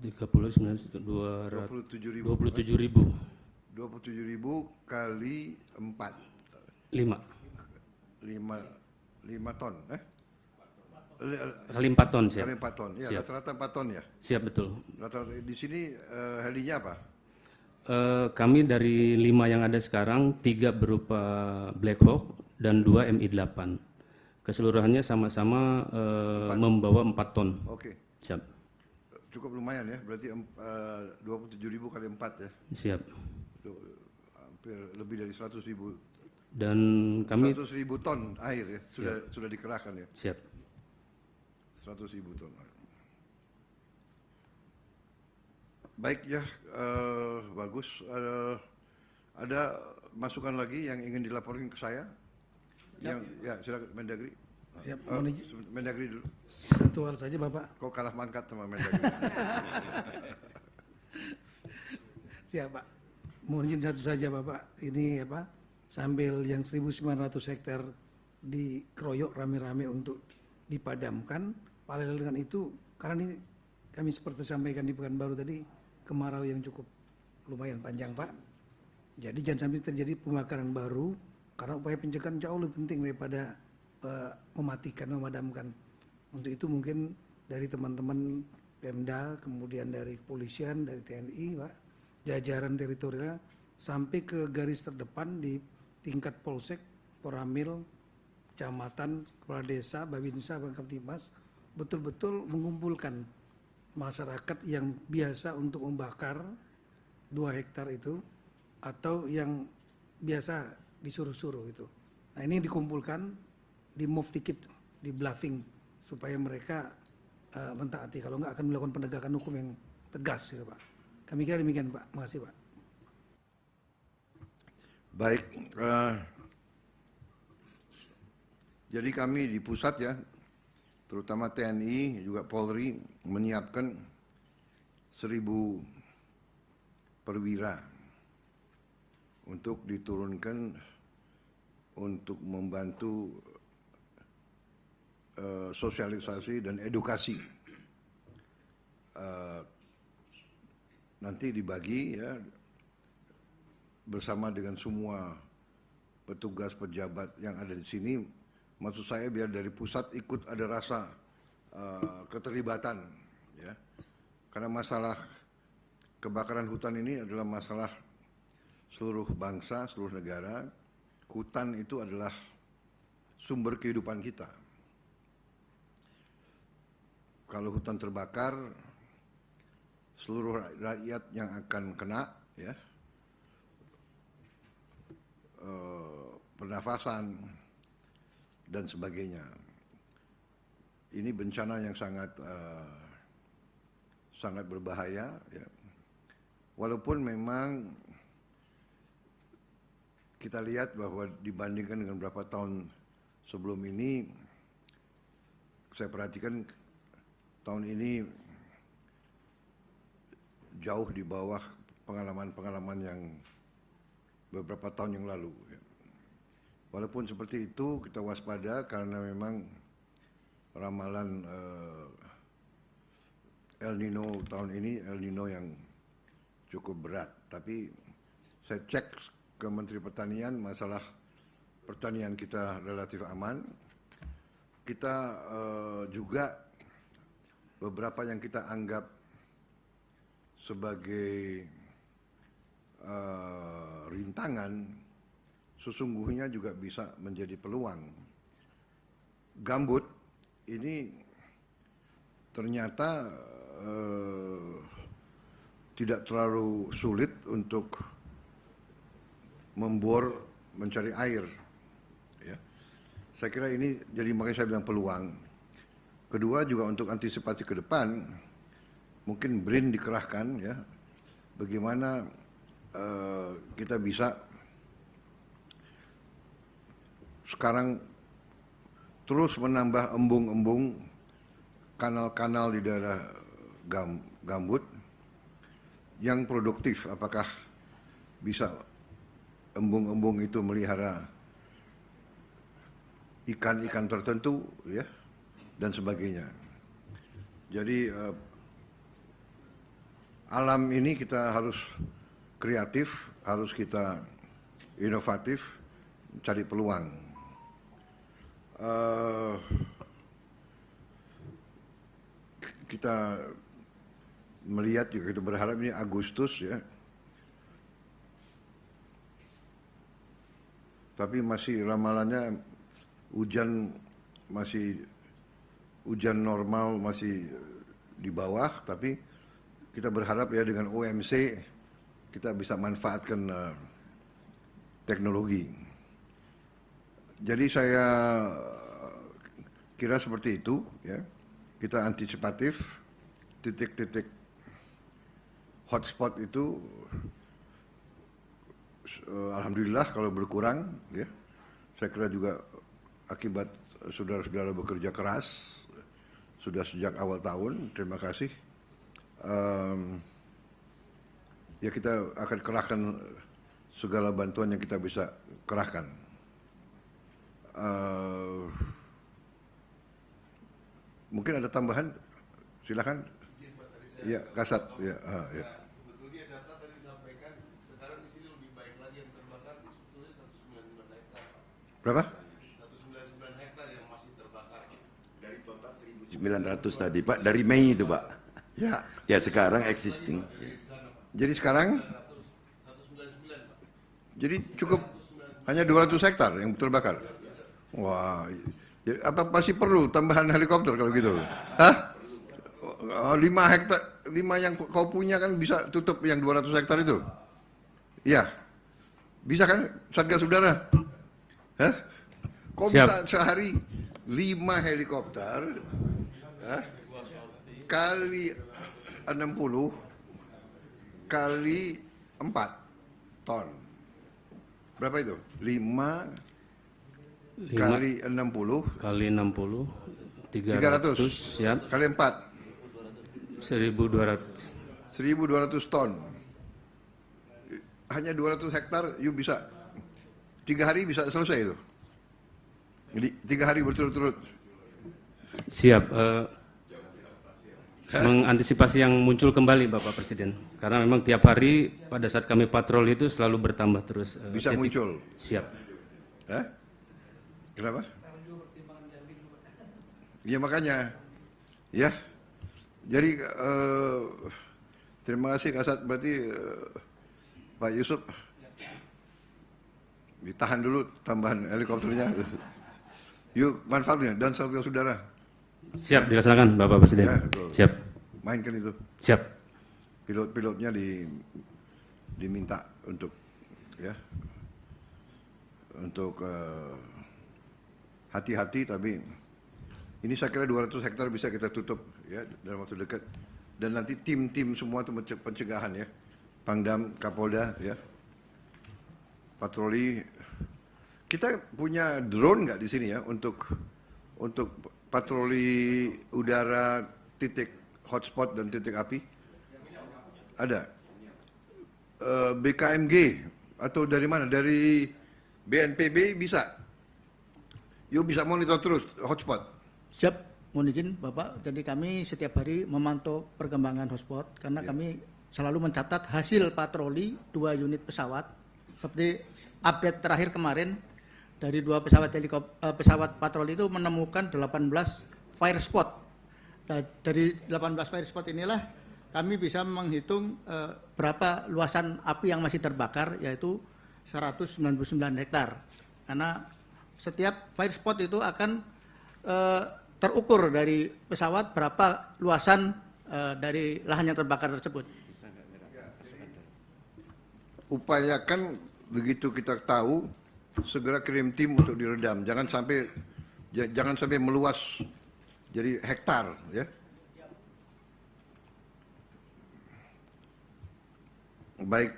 27.000 kali 4? 5 ton, kali 4 ton, siap. Kali 4 ton, ya rata-rata 4 ton ya? Siap, betul. Rata-rata di sini helinya apa? Kami dari 5 yang ada sekarang, 3 berupa Black Hawk dan 2 Mi-8. Keseluruhannya sama-sama membawa 4 ton. Oke. Siap. Cukup lumayan ya, berarti 27.000 kali 4 ya? Siap. Itu hampir lebih dari 100.000. Dan kami 100.000 ton air ya, sudah dikerahkan ya? Siap. 100.000 ton air. Baik ya, bagus. Ada masukan lagi yang ingin dilaporkan ke saya? Yang, ya silakan Mendagri. Siap, Mendagri dulu. Satu hal saja Bapak. Kok kalah mangkat sama Mendagri? Siap Pak. Mohon izin satu saja Bapak. Ini apa? Sambil yang 1.900 hektar dikeroyok rame-rame untuk dipadamkan. Paralel dengan itu, karena ini kami seperti sampaikan di Pekanbaru tadi, kemarau yang cukup lumayan panjang Pak. Jadi jangan sampai terjadi pembakaran baru, karena upaya pencegahan jauh lebih penting daripada mematikan, memadamkan. Untuk itu mungkin dari teman-teman Pemda, kemudian dari kepolisian, dari TNI, Pak, jajaran teritorial sampai ke garis terdepan di tingkat polsek, Koramil, kecamatan, kepala desa, Babinsa, Kamtibmas, betul-betul mengumpulkan masyarakat yang biasa untuk membakar 2 hektar itu atau yang biasa disuruh-suruh itu. Nah ini dikumpulkan, di move dikit, di bluffing supaya mereka mentaati. Kalau enggak akan melakukan penegakan hukum yang tegas, gitu, Pak. Kami kira demikian, Pak. Makasih, Pak. Baik, jadi kami di pusat ya, terutama TNI juga Polri menyiapkan 1.000 perwira untuk diturunkan untuk membantu sosialisasi dan edukasi. Nanti dibagi ya bersama dengan semua petugas pejabat yang ada di sini. Maksud saya biar dari pusat ikut ada rasa keterlibatan, ya. Karena masalah kebakaran hutan ini adalah masalah seluruh bangsa, seluruh negara. Hutan itu adalah sumber kehidupan kita. Kalau hutan terbakar, seluruh rakyat yang akan kena, ya, pernafasan dan sebagainya. Ini bencana yang sangat berbahaya, ya. Walaupun memang kita lihat bahwa dibandingkan dengan beberapa tahun sebelum ini, saya perhatikan tahun ini jauh di bawah pengalaman-pengalaman yang beberapa tahun yang lalu. Walaupun seperti itu, kita waspada karena memang ramalan El Nino tahun ini, El Nino yang cukup berat. Tapi saya cek ke Menteri Pertanian, masalah pertanian kita relatif aman. Kita juga beberapa yang kita anggap sebagai rintangan, sesungguhnya juga bisa menjadi peluang. Gambut ini ternyata tidak terlalu sulit untuk membor mencari air. Ya. Saya kira ini jadi makanya saya bilang peluang. Kedua juga untuk antisipasi ke depan, mungkin BRIN dikerahkan, ya, bagaimana kita bisa sekarang terus menambah embung-embung, kanal-kanal di daerah gambut yang produktif. Apakah bisa embung-embung itu melihara ikan-ikan tertentu, ya, dan sebagainya. Jadi alam ini kita harus kreatif, harus kita inovatif, cari peluang. Kita melihat juga, kita berharap ini Agustus, ya. Tapi masih ramalannya hujan normal masih di bawah, tapi kita berharap ya dengan OMC kita bisa manfaatkan teknologi. Jadi saya kira seperti itu, ya. Kita antisipatif, titik-titik hotspot itu alhamdulillah kalau berkurang, ya. Saya kira juga akibat saudara-saudara bekerja keras sudah sejak awal tahun. Terima kasih. Ya, kita akan kerahkan segala bantuan yang kita bisa kerahkan. Mungkin ada tambahan, silakan. Ya, Kasat. Ya, ya. Sebetulnya data tadi disampaikan, sekarang di sini lebih baik lagi yang terbakar, sebetulnya 199 hektar. Berapa? 199 hektar yang masih terbakar. Dari total 1.900 tadi, Pak, dari Mei itu, Pak. Ya. Ya, sekarang existing. Jadi sekarang? Jadi cukup hanya 200 hektar yang terbakar. Wah, apa masih perlu tambahan helikopter kalau gitu? Hah? 5 hektar, 5 yang kau punya kan bisa tutup yang 200 hektar itu? Iya. Bisa kan, Satgas Udara? Hah? Kau bisa sehari 5 helikopter, kali 60 kali 4 ton. Berapa itu? 5 kali 60 kali 60 300, siap. Kali 4 1.200 ton. Hanya 200 hektar, you bisa 3 hari bisa selesai itu. Jadi 3 hari berturut-turut. Siap. Mengantisipasi yang muncul kembali Bapak Presiden. Karena memang tiap hari pada saat kami patroli itu selalu bertambah terus. Bisa muncul? Siap. Hah? Kenapa? Ya makanya, ya. Jadi terima kasih Kasat. Berarti Pak Yusuf ditahan dulu tambahan helikopternya. Yuk manfaatnya dan saudara-saudara. Siap dilaksanakan Bapak Presiden. Ya, siap. Mainkan itu. Siap. Pilot-pilotnya diminta untuk ya untuk hati-hati, tapi ini saya kira 200 hektar bisa kita tutup ya dalam waktu dekat. Dan nanti tim-tim semua itu pencegahan ya, Pangdam, Kapolda ya, patroli. Kita punya drone nggak di sini ya untuk patroli udara titik hotspot dan titik api? Ada. BKMG atau dari mana? Dari BNPB bisa? Yuk bisa monitor terus hotspot. Siap, mohon izin Bapak. Jadi kami setiap hari memantau perkembangan hotspot karena kami selalu mencatat hasil patroli 2 unit pesawat. Seperti update terakhir kemarin dari 2 pesawat patroli itu menemukan 18 fire spot. Nah, dari 18 fire spot inilah kami bisa menghitung berapa luasan api yang masih terbakar, yaitu 199 hektar. Karena setiap fire spot itu akan terukur dari pesawat berapa luasan dari lahan yang terbakar tersebut. Upayakan begitu kita tahu segera kirim tim untuk diredam. Jangan sampai meluas jadi hektar ya. Baik.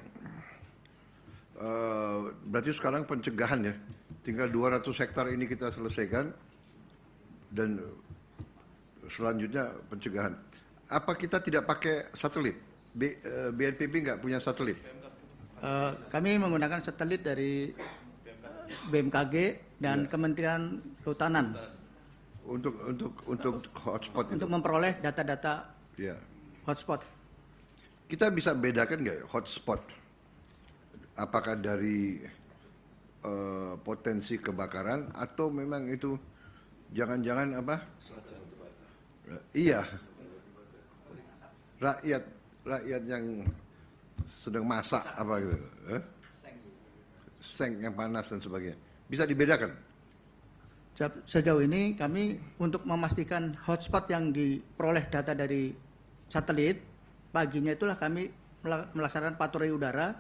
Berarti sekarang pencegahan ya. Tinggal 200 hektar ini kita selesaikan dan selanjutnya pencegahan. Apa kita tidak pakai satelit? BNPB nggak punya satelit? Kami menggunakan satelit dari BMKG dan Kementerian Kehutanan untuk hotspot untuk memperoleh data-data hotspot. Kita bisa bedakan nggak hotspot? Apakah dari potensi kebakaran atau memang itu jangan-jangan apa? Iya, rakyat yang sedang masak apa gitu, seng yang panas dan sebagainya. Bisa dibedakan? Sejauh ini kami untuk memastikan hotspot yang diperoleh data dari satelit, paginya itulah kami melaksanakan patroli udara.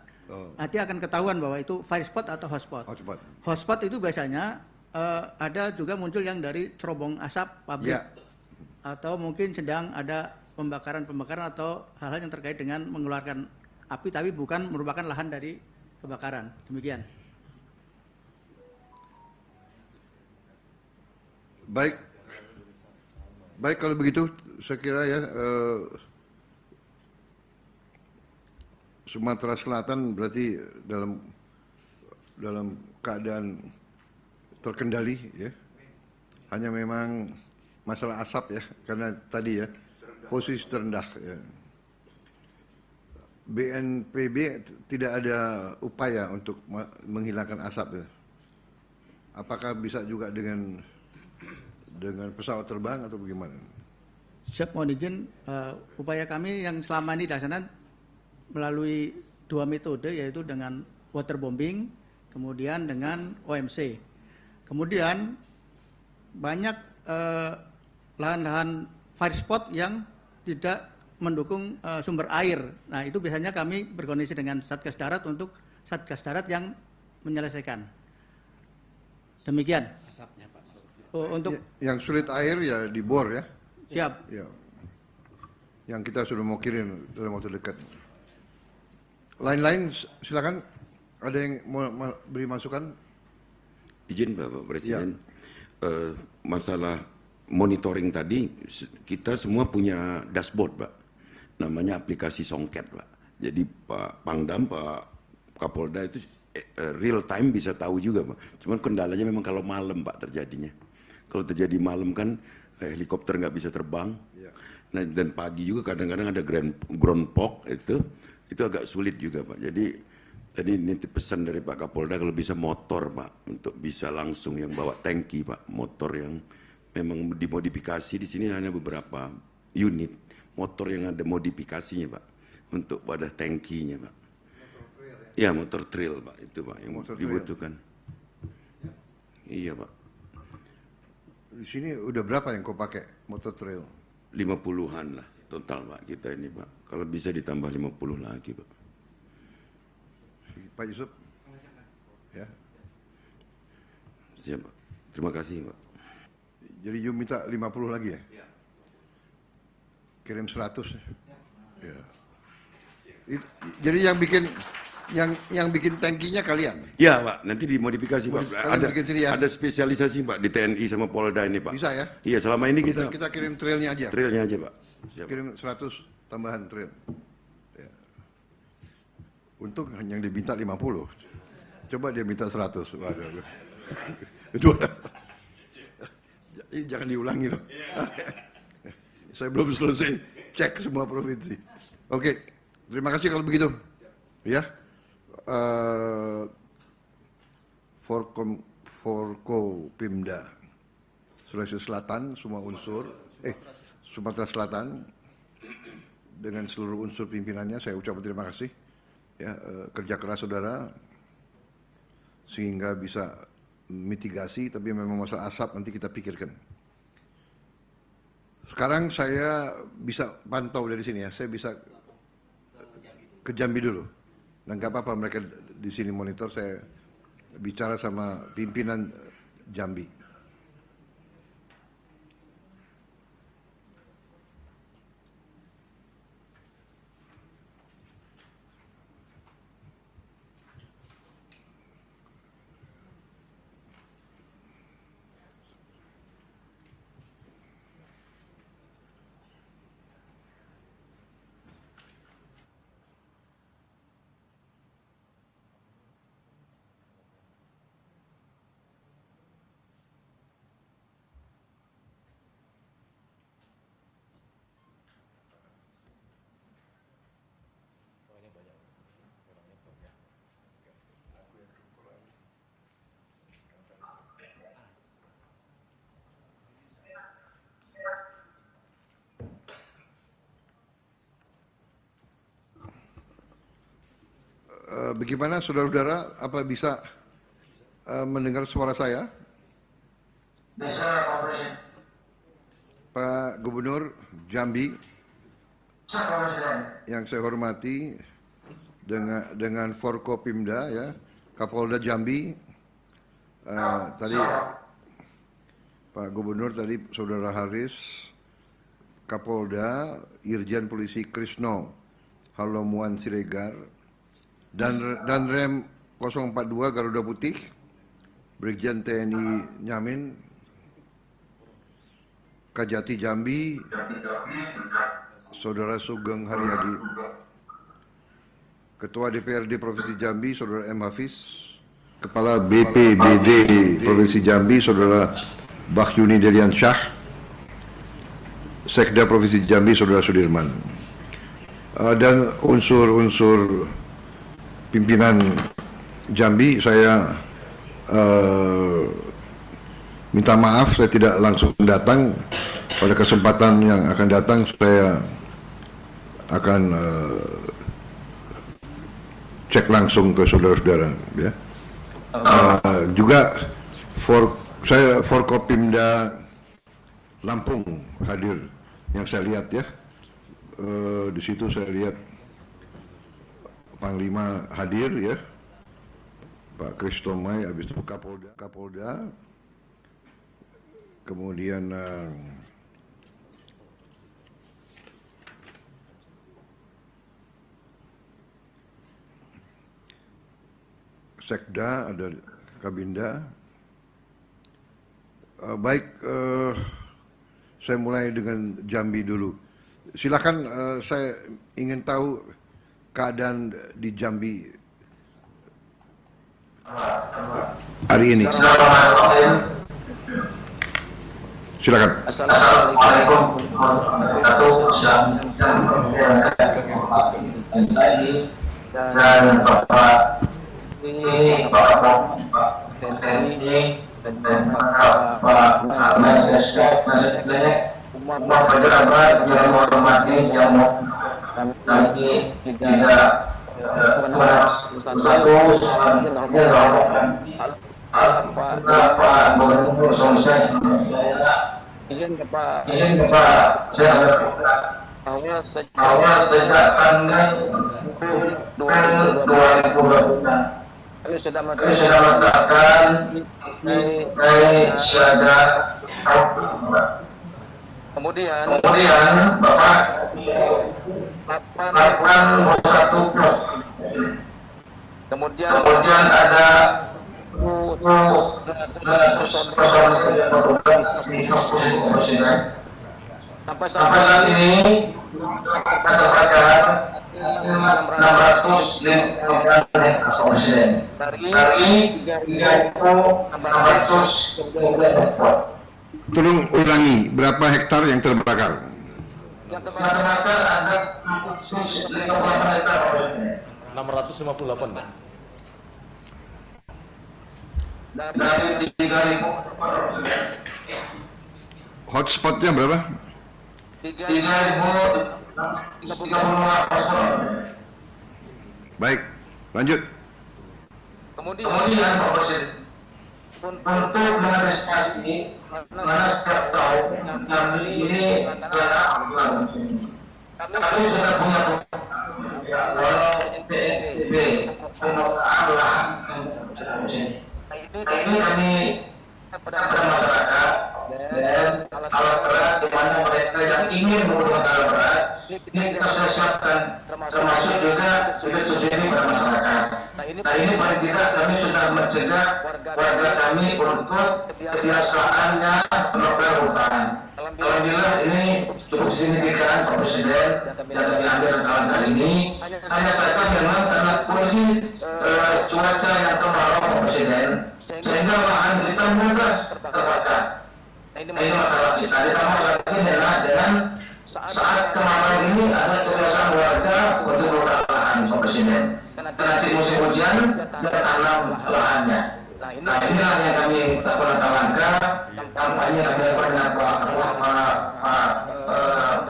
Nanti akan ketahuan bahwa itu fire spot atau hotspot. Hotspot itu biasanya ada juga muncul yang dari cerobong asap pabrik atau mungkin sedang ada pembakaran atau hal-hal yang terkait dengan mengeluarkan api tapi bukan merupakan lahan dari kebakaran. Demikian. Baik kalau begitu saya kira ya Sumatera Selatan berarti dalam keadaan terkendali ya. Hanya memang masalah asap ya, karena tadi ya posisi terendah ya. BNPB tidak ada upaya untuk menghilangkan asap ya. Apakah bisa juga dengan pesawat terbang atau bagaimana? Siap, mohon izin, upaya kami yang selama ini dilaksanakan melalui 2 metode, yaitu dengan waterbombing, kemudian dengan OMC. Kemudian banyak lahan-lahan fire spot yang tidak mendukung sumber air. Nah, itu biasanya kami berkoordinasi dengan Satgas Darat untuk Satgas Darat yang menyelesaikan. Demikian. Untuk yang sulit air ya dibor ya. Siap. Ya. Yang kita sudah mau kirim dalam waktu dekat. Lain-lain silakan. Ada yang mau beri masukan? Izin Bapak Presiden. Masalah monitoring tadi kita semua punya dashboard, Pak. Namanya aplikasi Songket, Pak. Jadi Pak Pangdam, Pak Kapolda itu real time bisa tahu juga, Pak. Cuman kendalanya memang kalau malam, Pak, terjadinya. Kalau terjadi malam kan helikopter nggak bisa terbang. Ya. Nah, dan pagi juga kadang-kadang ada ground fog itu agak sulit juga Pak. Jadi tadi nitip pesan dari Pak Kapolda kalau bisa motor Pak, untuk bisa langsung yang bawa tangki Pak, motor yang memang dimodifikasi. Di sini hanya beberapa unit motor yang ada modifikasinya Pak, untuk pada tangkinya Pak. Ya, motor trail Pak, itu Pak yang Motor dibutuhkan. Iya Pak. Di sini udah berapa yang kau pakai motor trail? 50-an lah total Pak kita ini Pak. Kalau bisa ditambah 50 lagi Pak. Pak Yusuf? Ya. Siap Pak. Terima kasih Pak. Jadi you minta 50 lagi ya? Kirim 100 ya. Jadi yang bikin tangkinya kalian? Iya Pak, nanti dimodifikasi Pak. Kalian Ada spesialisasi Pak di TNI sama Polda ini Pak. Bisa ya? Iya, selama ini kita kirim trailnya aja. trailnya aja Pak. Siap. Kirim 100 tambahan trail. Ya. Untung yang diminta 50. Coba dia minta 100. Waduh. Jangan diulangi loh. Saya belum selesai cek semua provinsi. Oke, terima kasih kalau begitu. Ya. Forkopimda Sulawesi Selatan, semua unsur, Sumatera Selatan, dengan seluruh unsur pimpinannya saya ucapkan terima kasih. Ya, kerja keras saudara sehingga bisa mitigasi, tapi memang masalah asap nanti kita pikirkan. Sekarang saya bisa pantau dari sini ya, saya bisa ke Jambi dulu. Dan nggak apa-apa mereka di sini monitor, saya bicara sama pimpinan Jambi. Bagaimana saudara-saudara, apa bisa mendengar suara saya? Bisa, Pak Presiden. Pak Gubernur Jambi, Pak Presiden. yang saya hormati, dengan Forkopimda ya, Kapolda Jambi, tadi Pak Gubernur tadi Saudara Haris, Kapolda, Irjen Polisi Krisno Halomuan Siregar, dan Rem 042 Garuda Putih, Brigjen TNI Nyamin, Kajati Jambi, Saudara Sugeng Haryadi, Ketua DPRD Provinsi Jambi, Saudara M. Hafiz, Kepala BPBD Provinsi Jambi, Saudara Bahyuni Deliansyah, Sekda Provinsi Jambi, Saudara Sudirman, dan unsur-unsur pimpinan Jambi. Saya minta maaf saya tidak langsung datang. Pada kesempatan yang akan datang saya akan cek langsung ke saudara-saudara ya. Juga Forkopimda Lampung hadir, yang saya lihat ya. Di situ saya lihat Panglima hadir ya, Pak Kristomai, habis itu Kapolda, kemudian Sekda, ada Kabinda. Baik, saya mulai dengan Jambi dulu. Silakan, saya ingin tahu keadaan di Jambi hari ini. Silakan. Assalamualaikum warahmatullahi wabarakatuh. Dan Bapak ini Bapak TNI dan Pak Menseknek umat pejabat yang menghormati yang nanti tidak satu Pak Gubernur Sumsel. Izin Pak, saya bahwa sejak tanggal 2020 kami sudah meletakkan siaga. Kemudian Bapak 81 blok. Kemudian ada sampai saat ini kita dapatkan 650 presiden dari 3.600. Tolong ulangi, berapa hektar yang terbakar? Yang terbakar ada 658 hektar. 658, Pak. Dari 3.000. Hotspotnya berapa? 3.035. Baik, lanjut. Kemudian Pak Presiden, untuk mengantisipasi mana setiap tahun kami ini kami sudah punya walau PSBB pemetaan lahan. Ini kami kepada masyarakat dan alat berat di mana mereka yang ingin menggunakan alat berat ini kita sudah siapkan, termasuk juga sujud ini pada masyarakat. Nah ini paling tidak kami sudah mencegah warga kami untuk kebiasaannya menopel hutan. Alhamdulillah ini cukup signifikan Pak Presiden yang kami ambil kali ini. Hanya saja memang karena kondisi cuaca yang kemarau Pak Presiden, sehingga lahan kita mudah terbakar. Ini masalah kita. Ditambah lagi dengan saat kemarau ini ada kebiasaan warga untuk mengolah lahan Pak Presiden. Nanti musim hujan dia tanam lahannya. Nah inilah yang kami lakukan langkah kampanye kami lakukan dengan Pak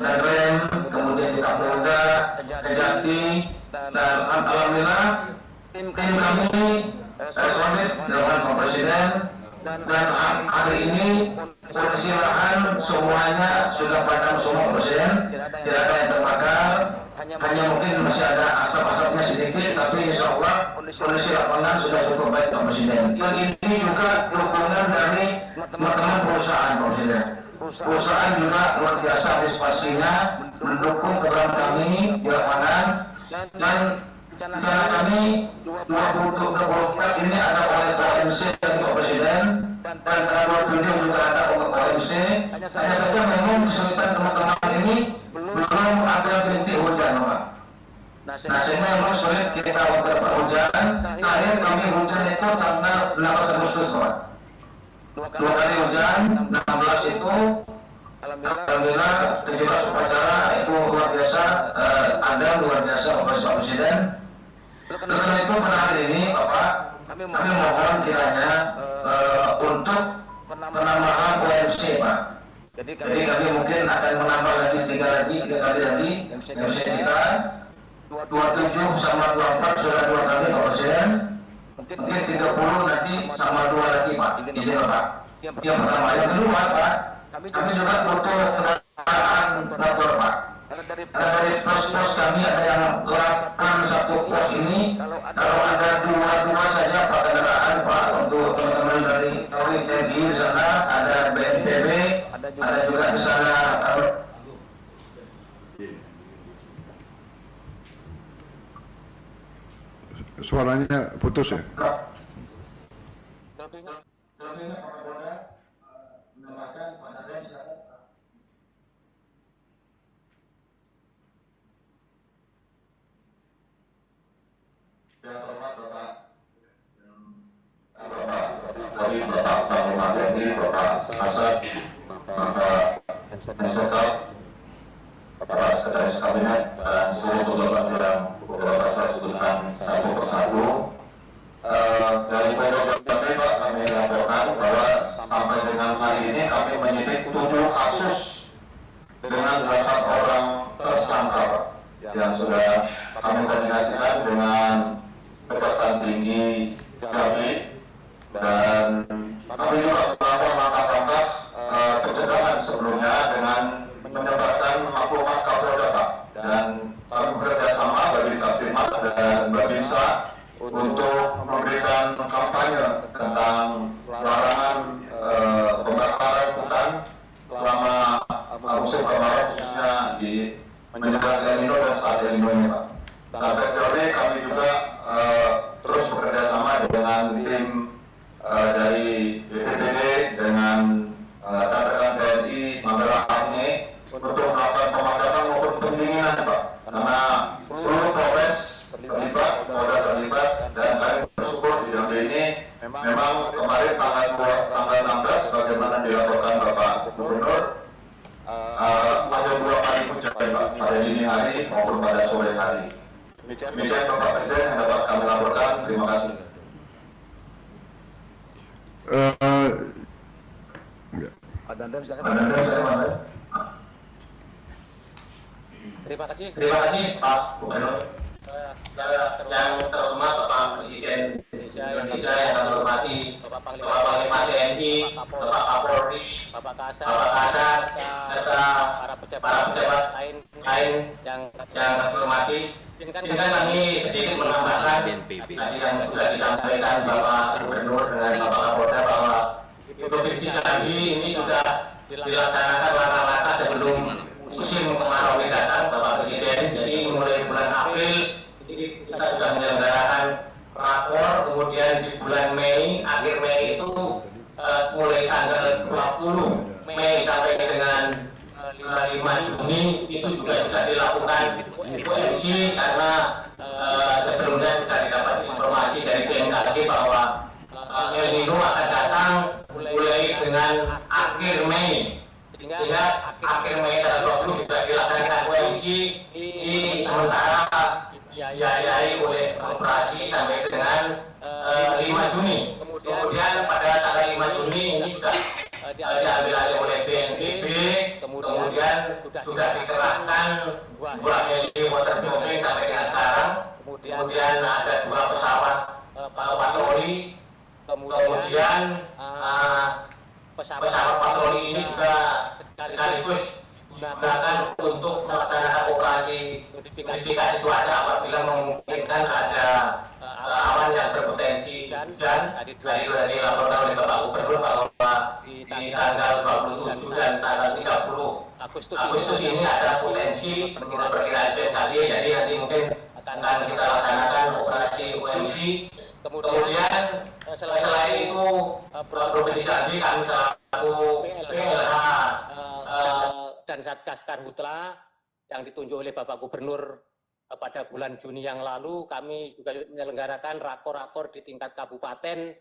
Danrem, kemudian di Kapolda, Kejati, dan alhamdulillah tim kami solid dengan Pak Presiden. Dan hari ini kondisi lahan semuanya sudah padam semua Presiden, tidak ada yang terbakar, hanya mungkin masih ada asap-asapnya sedikit, tapi insya Allah kondisi lapangan sudah cukup baik Pak Presiden. Dan ini juga dukungan dari teman-teman perusahaan Pak Presiden. Perusahaan juga luar biasa antisipasinya mendukung program kami di lapangan, dan rencana kami 2024 ini ada oleh KMC dari Pak Presiden, dan tanggal 27 juga ada untuk KMC. Hanya saja memang kesulitan teman-teman ini belum ada bintik hujan Pak. Nah sehingga memang sulit kita untuk hujan. Terakhir kami hujan itu tanggal 16 Agustus Pak. 2 kali hujan, 16 itu alhamdulillah 17 upacara itu luar biasa, ada luar biasa oleh Pak Presiden. Karena itu pada hari ini Bapak, kami mohon kiranya untuk penambahan OMC Pak. Jadi kami mungkin akan menambah lagi 3 kali lagi OMC kita. 27 sama 24 sudah 2 kali Pak Presiden. Mungkin 30 nanti sama 2 lagi Pak. Izin Pak. Yang pertama, yang kedua Pak, kami juga butuh kendaraan motor Pak. Dari pos-pos kami ada yang 81 pos ini, kalau ada 2 saja Pak kendaraan Pak untuk teman-teman dari TNI di sana, ada BNPB, ada juga di sana. Suaranya putus ya? Bapak Panglima TNI, Bapak Kasat, Mensekap, para sekretaris kabinet dan seluruh pejabat yang beberapa saya sebutkan satu persatu. Dari PDKP Pak, kami laporkan bahwa sampai dengan hari ini kami menyidik 7 kasus dengan 8 orang tersangka yang sudah kami koordinasikan dengan Kejaksaan Tinggi Jambi, dan kami juga melakukan langkah-langkah pencegahan sebelumnya dengan menyebarkan maklumat Kapolda Pak, dan kami bekerja sama dari Kaptimas dan Babinsa untuk memberikan kampanye tentang larangan pembakaran hutan selama musim kemarau, khususnya di menjelang El Nino dan saat El Nino ini Pak. Sampai sejauh ini kami juga terus bekerja sama dengan tim dari BPBD dengan rekan TNI Magelang ini untuk melakukan pemadaman maupun pendinginan Pak, karena seluruh Polres terlibat, Polda terlibat, dan kami bersyukur di Jambi ini memang kemarin tanggal 16 bagaimana dilaporkan Bapak Gubernur, ada 2 kali hujan Pak, pada dini hari maupun pada sore hari. Demikian Bapak Presiden yang dapat kami laporkan. Terima kasih. Terima kasih Pak Gubernur. Yang terhormat Bapak Presiden Indonesia yang kami hormati, Bapak Panglima TNI, Bapak Kapolri, Bapak Kasat, serta para pejabat lain yang kami hormati. Izinkan kami sedikit menambahkan tadi yang sudah disampaikan Bapak Gubernur dengan Bapak Kapolda bahwa Provinsi Jambi ini sudah dilaksanakan langkah-langkah sebelum musim kemarau ini datang Bapak Presiden. Jadi mulai bulan April kita sudah menyelenggarakan rakor, kemudian di bulan Mei, akhir Mei itu mulai tanggal 20 Mei sampai dengan 5 Juni itu juga sudah dilakukan UMG, karena sebelumnya sudah didapat informasi dari BMKG bahwa El Nino akan datang mulai dengan akhir Mei, sehingga akhir Mei tanggal 20 sudah dilaksanakan UMG. Ini sementara dibiayai oleh operasi sampai dengan 5 Juni. Kemudian pada tanggal 5 Juni ini sudah diambil alih oleh BNPB, kemudian sudah dikerahkan 2 heli waterbombing sampai dengan sekarang. Kemudian ada 2 pesawat patroli. Kemudian pesawat patroli ini juga sekaligus digunakan untuk melaksanakan operasi modifikasi cuaca apabila memungkinkan ada awan yang berpotensi hujan. Dari laporan oleh Bapak Gubernur bahwa di tanggal 27 dan tanggal 30 Agustus ini ada potensi menurut perkiraan BMKG, jadi nanti mungkin akan kita laksanakan operasi UMG. Kemudian selain itu Provinsi Jambi kami selaku PLH dan Satgas Karhutla yang ditunjuk oleh Bapak Gubernur pada bulan Juni yang lalu, kami juga menyelenggarakan rakor-rakor di tingkat kabupaten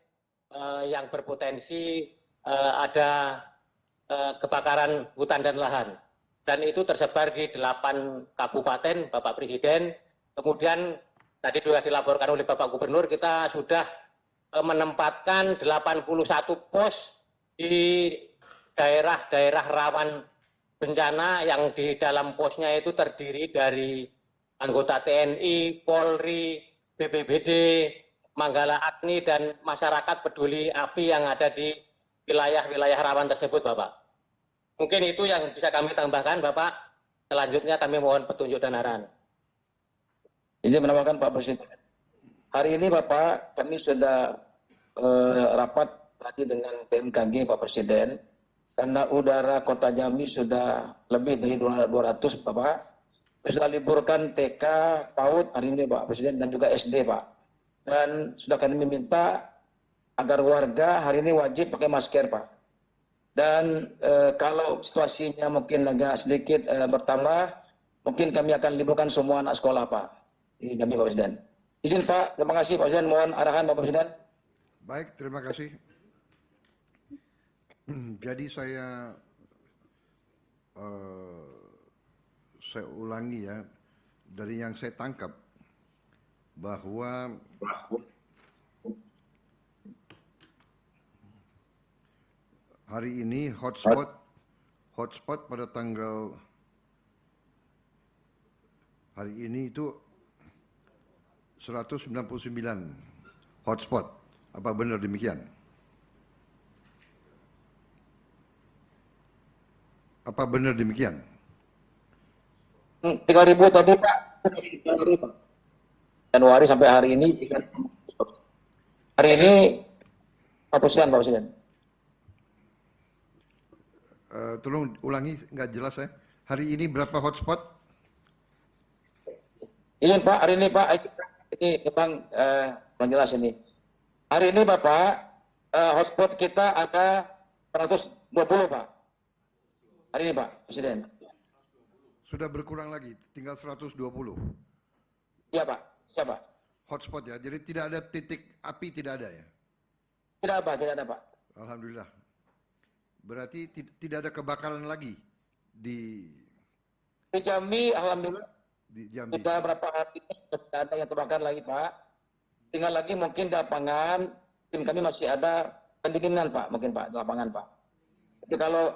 yang berpotensi ada kebakaran hutan dan lahan. Dan itu tersebar di 8 kabupaten, Bapak Presiden. Kemudian tadi sudah dilaporkan oleh Bapak Gubernur, kita sudah menempatkan 81 pos di daerah-daerah rawan bencana yang di dalam posnya itu terdiri dari anggota TNI, Polri, BPBD, Manggala Agni, dan masyarakat peduli API yang ada di wilayah-wilayah rawan tersebut, Bapak. Mungkin itu yang bisa kami tambahkan, Bapak. Selanjutnya kami mohon petunjuk dan arahan. Izin menambahkan Pak Presiden. Hari ini Bapak, kami sudah rapat tadi dengan BMKG Pak Presiden, karena udara Kota Jambi sudah lebih dari 200 Bapak, sudah liburkan TK, PAUD hari ini Pak Presiden, dan juga SD Pak. Dan sudah kami meminta agar warga hari ini wajib pakai masker Pak. Dan kalau situasinya mungkin agak sedikit bertambah, mungkin kami akan liburkan semua anak sekolah Pak di Jambi Pak Presiden. Izin Pak, terima kasih Pak Presiden, mohon arahan Pak Presiden. Baik, terima kasih. Jadi saya saya ulangi ya, dari yang saya tangkap bahwa hari ini hotspot pada tanggal hari ini itu 199 hotspot. Apa benar demikian? Apa benar demikian? 3.000 tadi Pak. Januari sampai hari ini. Hari ini Pak Presiden, Pak Presiden. Tolong ulangi, nggak jelas ya. Hari ini berapa hotspot? Iya Pak, hari ini Pak, ini memang jelas ini. Hari ini Bapak, hotspot kita ada 120 Pak. Hari ini Pak, Presiden. Sudah berkurang lagi, tinggal 120. Iya Pak, siapa? Hotspot ya, jadi tidak ada titik api, tidak ada ya? Tidak Pak, tidak ada Pak. Alhamdulillah. Berarti tidak ada kebakaran lagi di Jambi, alhamdulillah. Di Jambi. Sudah berapa hari sudah ada yang terbakar lagi Pak. Tinggal lagi mungkin di lapangan, tim kami masih ada pendinginan Pak, mungkin Pak, di lapangan Pak. Jadi kalau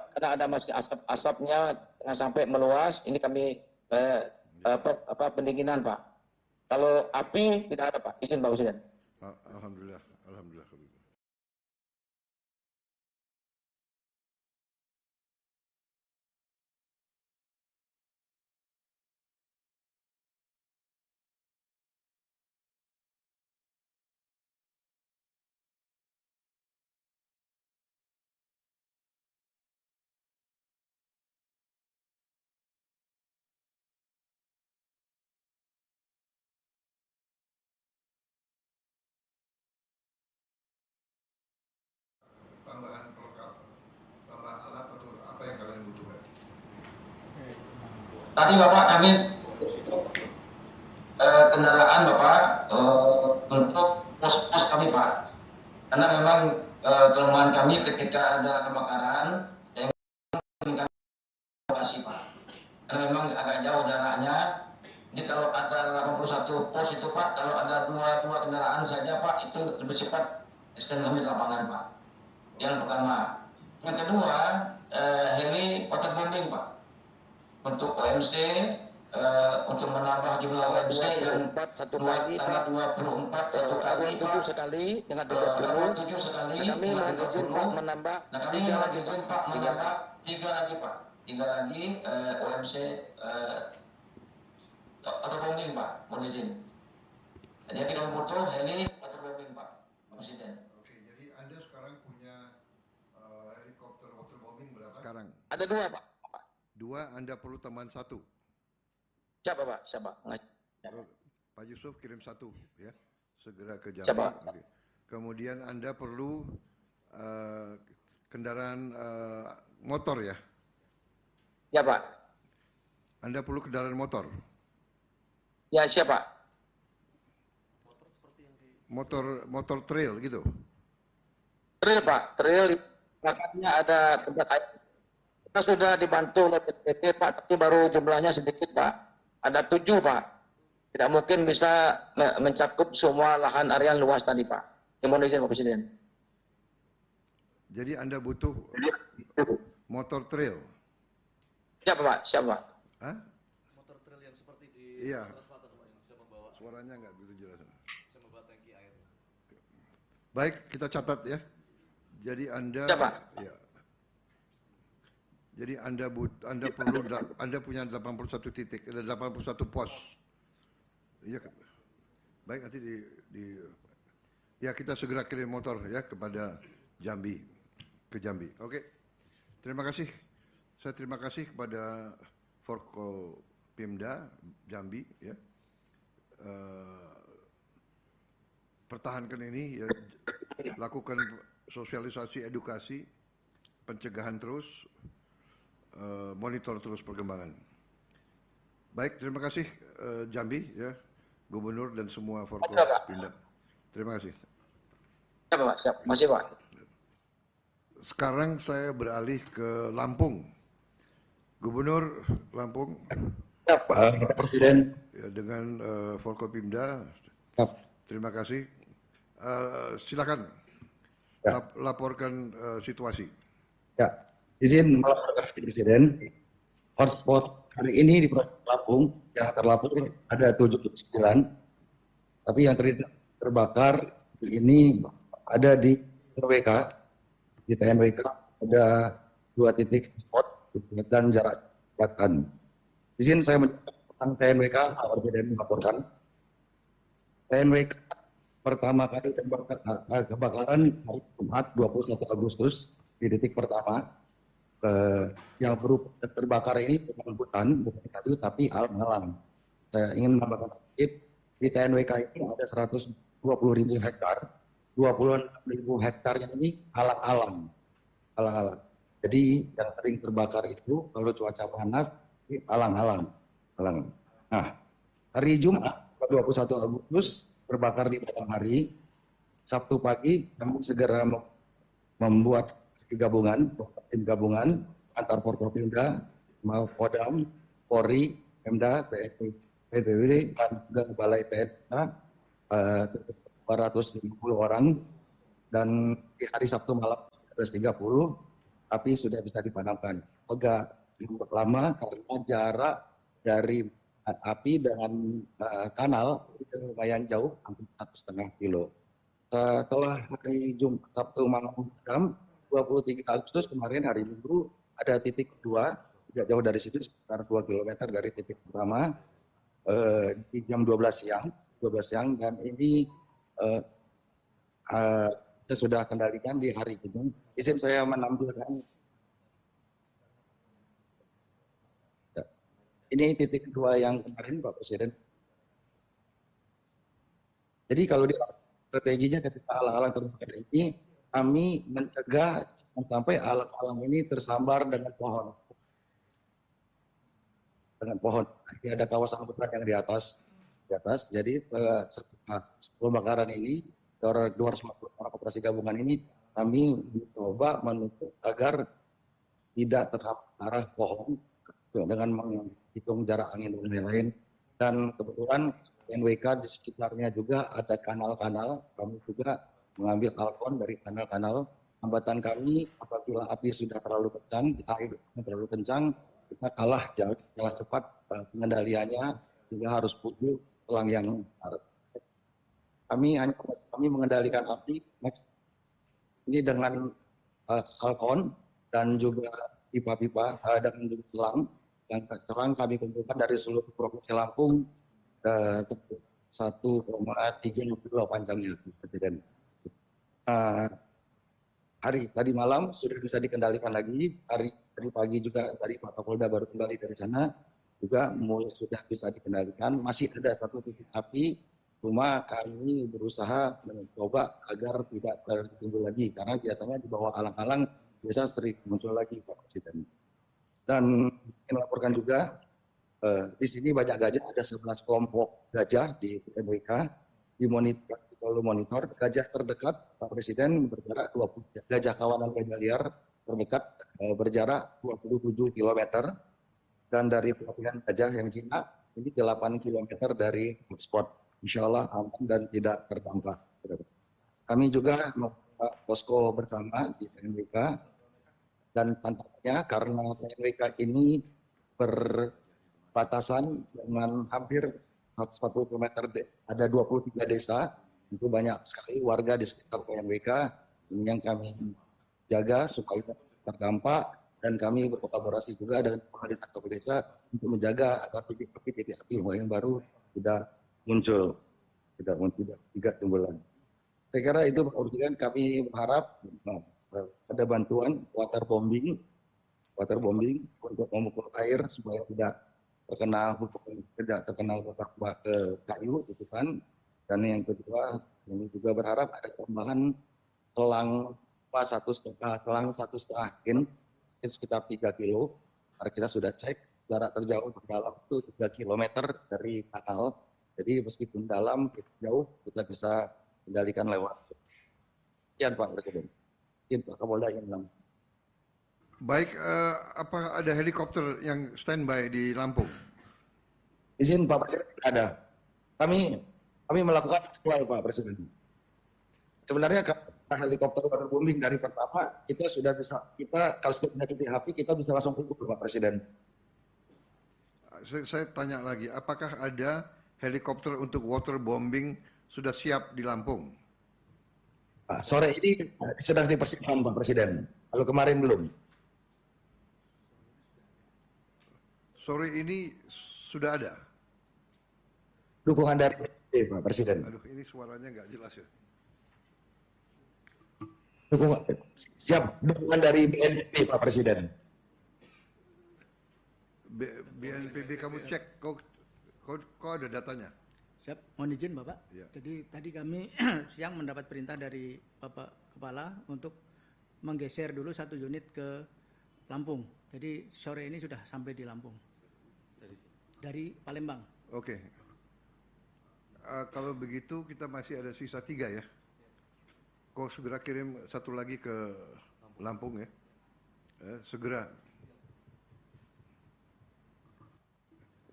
karena ada masih asapnya jangan sampai meluas, ini kami pendinginan Pak. Kalau api tidak ada Pak, izin Pak Presiden. Alhamdulillah, alhamdulillah. Tambahan pelengkap, tambahan alat atau apa yang kalian butuhkan? Tadi Bapak kami kendaraan Bapak untuk pos-pos kami Pak. Karena memang kelemahan kami ketika ada kebakaran yang kami lokasi Pak. Karena memang agak jauh jaraknya. Jadi kalau ada 81 pos itu Pak, kalau ada dua kendaraan saja Pak, itu lebih cepat extend kami di lapangan Pak. Yang pertama. Yang kedua, heli waterbombing Pak. Untuk OMC, untuk menambah jumlah OMC yang 24 satu kali, 7 sekali dengan 30, 7 sekali. Kami mohon izin Pak menambah. Nah kami lagi izin Pak menambah 3 lagi Pak. 3 lagi OMC waterbombing Pak, mohon izin. Jadi kita butuh heli waterbombing Pak, Presiden. Anda sekarang punya helikopter waterbombing berapa? Sekarang. Ada 2 Pak. 2, Anda perlu tambahan 1. Siapa Pak? Siapa? Pak Yusuf kirim 1 ya, segera ke Jambi. Siapa? Okay. Kemudian Anda perlu kendaraan motor ya? Ya Pak. Anda perlu kendaraan motor? Ya siapa? Motor trail gitu? Trail Pak, trail makanya ada tempat air. Kita sudah dibantu oleh BPT Pak, tapi baru jumlahnya sedikit Pak. Ada 7 Pak. Tidak mungkin bisa mencakup semua lahan area luas tadi Pak. Mohon izin Pak Presiden. Jadi Anda butuh motor trail? Siapa Pak? Siapa? Hah? Motor trail yang seperti di Iya. Selatan Pak, yang bisa membawa. Suaranya nggak begitu jelas. Bisa membawa tangki air. Baik, kita catat ya. Jadi Anda, siapa? Ya. Jadi Anda perlu, Anda punya 81 titik, ada 81 pos. Iya, baik nanti ya kita segera kirim motor ya kepada Jambi, ke Jambi. Oke, terima kasih. Saya terima kasih kepada Forkopimda Jambi ya. Pertahankan ini ya, lakukan sosialisasi, edukasi, pencegahan terus, monitor terus perkembangan. Baik, terima kasih Jambi ya, Gubernur dan semua Forkopimda. Terima kasih. Siapa Pak? Siapa? Masih Pak. Sekarang saya beralih ke Lampung. Gubernur Lampung. Ya, Pak Presiden. Ya, dengan Forkopimda. Ya. Terima kasih. Silakan laporkan situasi. Ya, izin melaporkan Presiden. Hotspot hari ini di Provinsi Lampung yang terlapor ada 79, tapi yang terbakar ini ada di TNWK. Di TNWK ada 2 titik spot dan jarak jembatan. Izin saya tentang TNWK, Pak Presiden melaporkan. TNWK pertama kali kebakaran hari Jumat 21 Agustus di titik pertama. Yang terbakar ini bukan hutan, bukan kayu, tapi alam-alam. Saya ingin menambahkan sedikit, di TNWK ini ada 120.000 hektar, 26.000 hektarnya ini alam-alam. Jadi yang sering terbakar itu kalau cuaca panas, ini alam-alam. Nah, hari Jumat 21 Agustus terbakar di malam hari. Sabtu pagi kami segera membuat tim gabungan antar Forkopimda, Kodam, Polri, Pemda, BPBD, dan juga Balai TNI 250 orang, dan di hari Sabtu malam 11.30 api sudah bisa dipadamkan. Agak lama karena jarak dari api dengan kanal itu lumayan jauh, hampir 1,5 kilo. Setelah hari Jumat, Sabtu malam 23 Agustus kemarin hari Minggu ada titik kedua, tidak jauh dari situ sekitar 2 km dari titik pertama di jam 12 siang, dan ini kita sudah kendalikan di hari ini. Izin saya menampilkan. Ini titik kedua yang kemarin Pak Presiden. Jadi kalau di strateginya ketika alang-alang terbakar ini, kami mencegah sampai alang-alang ini tersambar dengan pohon. Jadi ada kawasan hutan yang di atas. Jadi setelah pembakaran ini, 250 orang operasi gabungan ini, kami mencoba menutup agar tidak terarah pohon dengan menghitung jarak angin dan lain-lain. Dan kebetulan NWK di sekitarnya juga ada kanal-kanal, kami juga mengambil alkon dari kanal-kanal. Hambatan kami apabila api sudah terlalu kencang, air terlalu kencang, kita kalah cepat pengendaliannya, sehingga harus butuh selang yang kami mengendalikan api ini dengan alkon dan juga pipa-pipa dan juga selang. Yang selang kami kumpulkan dari seluruh provinsi Lampung 1,3 panjangnya, Presiden. Hari tadi malam sudah bisa dikendalikan lagi. Hari pagi juga tadi Pak Kapolda baru kembali dari sana, juga mulai sudah bisa dikendalikan. Masih ada 1 titik api, cuma kami berusaha mencoba agar tidak timbul lagi, karena biasanya di bawah alang-alang biasa sering muncul lagi Pak Presiden. Dan melaporkan juga di sini banyak gajah, ada 11 kelompok gajah di NWK, monitor gajah terdekat Pak Presiden berjarak 20, gajah kawanan gajah liar terdekat berjarak 27 km, dan dari pelatihan gajah yang Cina ini 8 km dari hotspot. Insya Allah aman dan tidak terdampak. Kami juga membuka posko bersama di TNWK, dan tantangannya karena TNWK ini berbatasan dengan hampir 140 km, ada 23 desa, itu banyak sekali warga di sekitar TNWK yang kami jaga supaya terdampak, dan kami berkolaborasi juga dengan kepala desa untuk menjaga agar titik api yang baru tidak muncul, tidak timbul lagi. Saya kira itu Pak Presiden, kami berharap ada bantuan waterbombing untuk memukul air supaya tidak terkena ke kayu gitu kan. Dan yang kedua, kami juga berharap ada tambahan selang 1,5 inch sekitar 3 kilo. Karena kita sudah cek jarak terjauh terdalam itu 3 km dari kanal. Jadi meskipun dalam jauh kita bisa kendalikan lewat. Sekian Pak Presiden. Sekian Pak Kapolda yang Baik, apa ada helikopter yang standby di Lampung? Izin Pak Presiden, ada. Kami melakukan sesuai Pak Presiden. Sebenarnya helikopter waterbombing dari pertama kita sudah bisa, kalau sudah punya titik api kita bisa langsung kumpul Pak Presiden. Saya tanya lagi, apakah ada helikopter untuk waterbombing sudah siap di Lampung? Sore ini sedang dipersiapkan Pak Presiden. Kalau kemarin belum. Sore ini sudah ada. Dukungan dari Pak Presiden. Aduh, ini suaranya nggak jelas ya. Dukungan dari BNPB Pak Presiden. BNPB kamu cek, kau ada datanya? Siap, mohon izin Bapak. Ya. Jadi tadi kami siang mendapat perintah dari Bapak Kepala untuk menggeser dulu 1 unit ke Lampung. Jadi sore ini sudah sampai di Lampung. Dari Palembang. Oke. Kalau begitu kita masih ada sisa 3 ya. Kau segera kirim 1 lagi ke Lampung ya. Segera.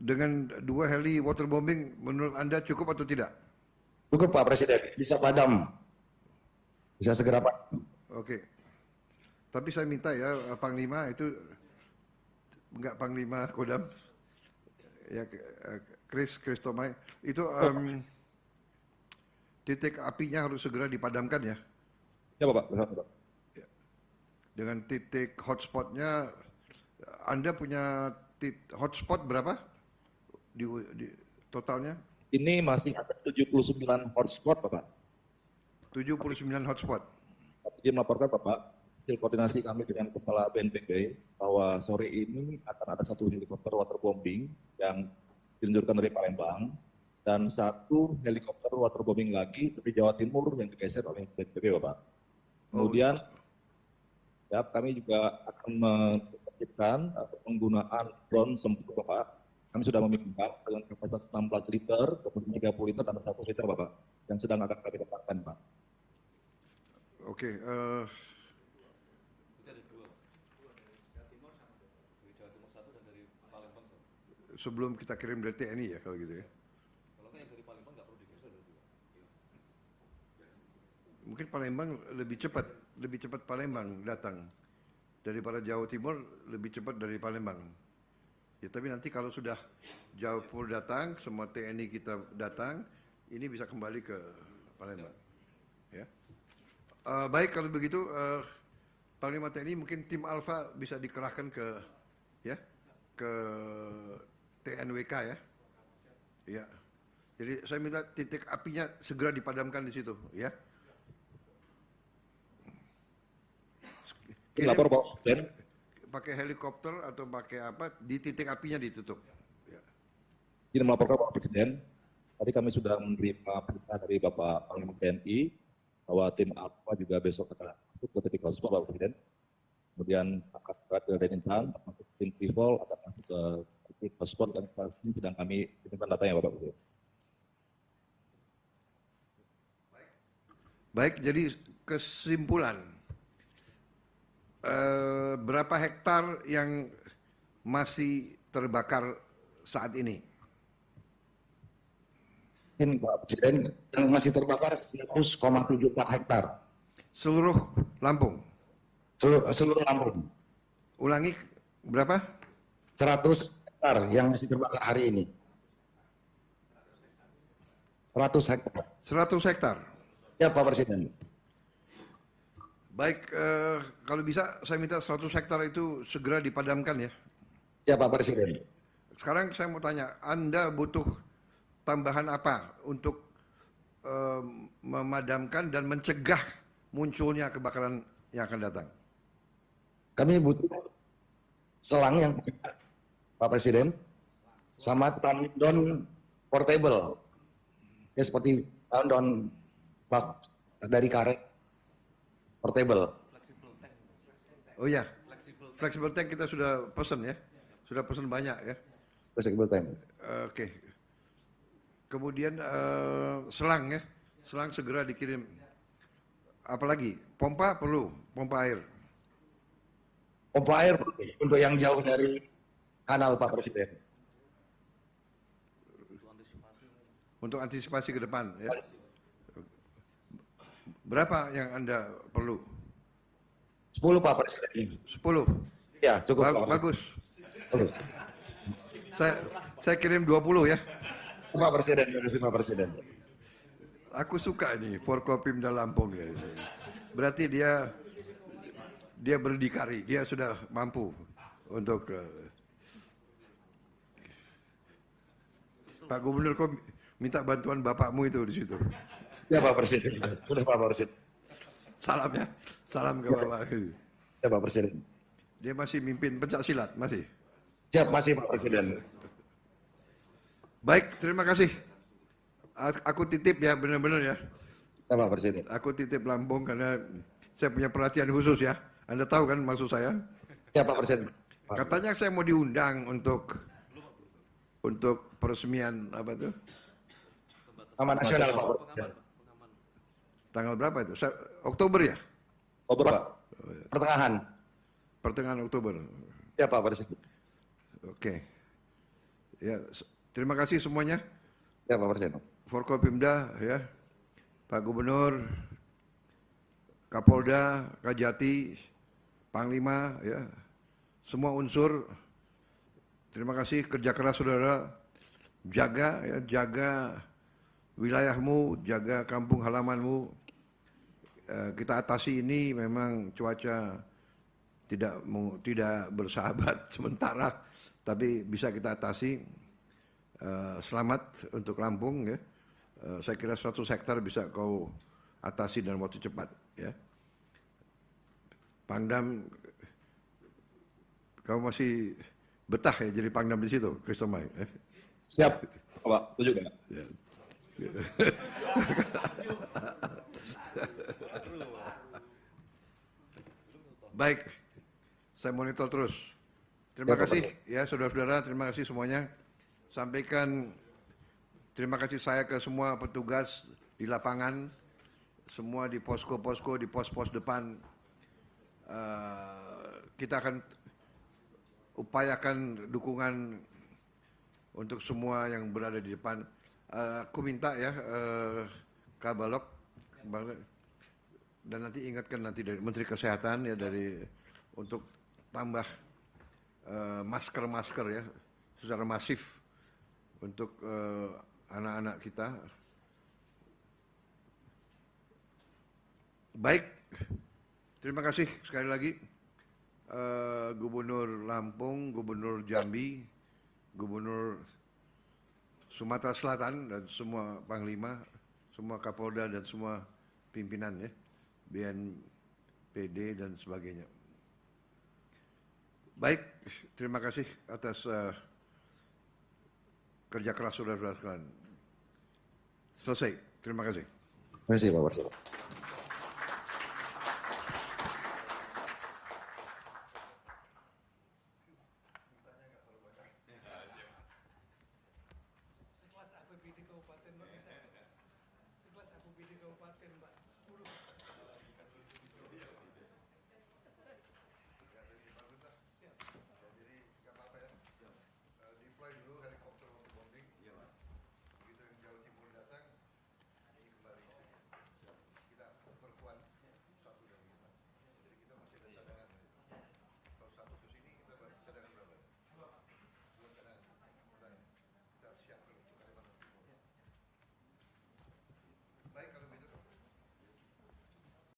Dengan 2 heli waterbombing menurut Anda cukup atau tidak? Cukup Pak Presiden, bisa padam. Bisa segera padam. Oke. Tapi saya minta ya Panglima itu enggak Panglima Kodam ya Chris Tomai itu titik apinya harus segera dipadamkan ya. Ya Bapak. Dengan titik hotspotnya, Anda punya hotspot berapa di totalnya? Ini masih ada 79 hotspot Bapak. 79 hotspot. Izin melaporkan Bapak, hasil koordinasi kami dengan Kepala BNPB bahwa sore ini akan ada 1 helikopter waterbombing yang diluncurkan dari Palembang dan 1 helikopter waterbombing lagi dari Jawa Timur yang digeser oleh BNPB Bapak. Kemudian kami juga akan menertibkan penggunaan drone tempur Bapak. Kami sudah meminta dengan kapasitas 16 liter, kemudian 30 liter dan 100 liter Bapak, yang sedang akan kami tempatkan Pak. Oke. Sebelum kita kirim dari TNI ya kalau gitu ya. Kalau yang dari Palembang nggak perlu digeser. Mungkin Palembang lebih cepat Palembang datang daripada Jawa Timur, lebih cepat dari Palembang. Ya tapi nanti kalau sudah Jawa Timur datang, semua TNI kita datang, ini bisa kembali ke Palembang. Ya. Baik kalau begitu Panglima TNI mungkin tim Alfa bisa dikerahkan ke TNWK ya. Ya. Jadi saya minta titik apinya segera dipadamkan di situ ya. Lapor Pak Presiden. Pakai helikopter atau pakai apa di titik apinya ditutup. Ya. Izin melaporkan Pak Presiden. Tadi kami sudah menerima perintah dari Bapak Panglima TNI bahwa tim Alfa juga besok akan masuk ke titik hotspot Bapak Presiden. Kemudian akan ke Denintang, masuk tim Trivol akan masuk ke titik hotspot dan ini sedang kami kirimkan datanya Bapak Presiden. Baik, jadi kesimpulan berapa hektar yang masih terbakar saat ini? Ini Pak Presiden, yang masih terbakar 100,74 hektar. Seluruh Lampung? Seluruh Lampung. Ulangi, berapa? 100 hektar yang masih terbakar hari ini. 100 hektar. 100 hektar? Ya Pak Presiden. Baik, kalau bisa saya minta 100 hektar itu segera dipadamkan ya. Ya Pak Presiden. Sekarang saya mau tanya, Anda butuh tambahan apa untuk memadamkan dan mencegah munculnya kebakaran yang akan datang? Kami butuh selang yang Pak Presiden sama tandon portable. Ya seperti tandon dari karet portable. Oh ya, flexible tank kita sudah pesan ya, sudah pesan banyak ya. Flexible tank. Oke. Kemudian selang ya, selang segera dikirim. Apalagi pompa perlu, pompa air. pompa air untuk yang jauh dari kanal Pak Presiden. Untuk antisipasi ke depan ya. Berapa yang Anda perlu? 10 Pak Presiden. 10. Ya, cukup. Pak Bagus. Saya kirim 20 ya. Pak Presiden, Pak Presiden. Aku suka ini Forkopimda Lampung ya. Berarti dia berdikari, dia sudah mampu untuk Pak Gubernur kok minta bantuan bapakmu itu di situ. Ya Pak Presiden, sudah Pak Presiden. Salam ya, salam ke Bapak. Ya Pak Presiden. Dia masih mimpin pencak silat, masih? Siap, masih Pak Presiden. Baik, terima kasih. Aku titip ya, benar-benar ya. Ya Pak Presiden. Aku titip Lampung karena saya punya perhatian khusus ya. Anda tahu kan maksud saya? Ya Pak Presiden. Katanya saya mau diundang untuk peresmian apa itu? Taman Nasional Pak Presiden. Tanggal berapa itu? Oktober ya? Oktober Pak. Pertengahan Oktober. Ya Pak Presiden. Oke. Ya, terima kasih semuanya. Ya Pak Presiden. Forkopimda ya. Pak Gubernur, Kapolda, Kajati, Panglima ya. Semua unsur. Terima kasih kerja keras saudara. Jaga wilayahmu, jaga kampung halamanmu. Kita atasi ini memang cuaca tidak bersahabat sementara, tapi bisa kita atasi. Selamat untuk Lampung ya. Saya kira 100 hektar bisa kau atasi dalam waktu cepat ya. Pangdam, kau masih betah ya jadi Pangdam di situ, Kristomai. Siap, Pak. Itu juga. Ya. Baik, saya monitor terus. Terima kasih ya saudara-saudara, terima kasih semuanya. Sampaikan terima kasih saya ke semua petugas di lapangan, semua di posko-posko, di pos-pos depan. Kita akan upayakan dukungan untuk semua yang berada di depan. Aku minta ya Kabalok dan nanti ingatkan nanti dari Menteri Kesehatan ya untuk tambah masker ya secara masif untuk anak-anak kita. Baik, terima kasih sekali lagi Gubernur Lampung, Gubernur Jambi, Gubernur Sumatera Selatan dan semua Panglima, semua Kapolda dan semua pimpinan ya, BNPD dan sebagainya. Baik, terima kasih atas kerja keras saudara-saudara sekalian. Selesai, terima kasih. Terima kasih Pak Presiden. Sekelas APBD Kabupaten, Mbak. Sekelas APBD Kabupaten, Mbak. 10.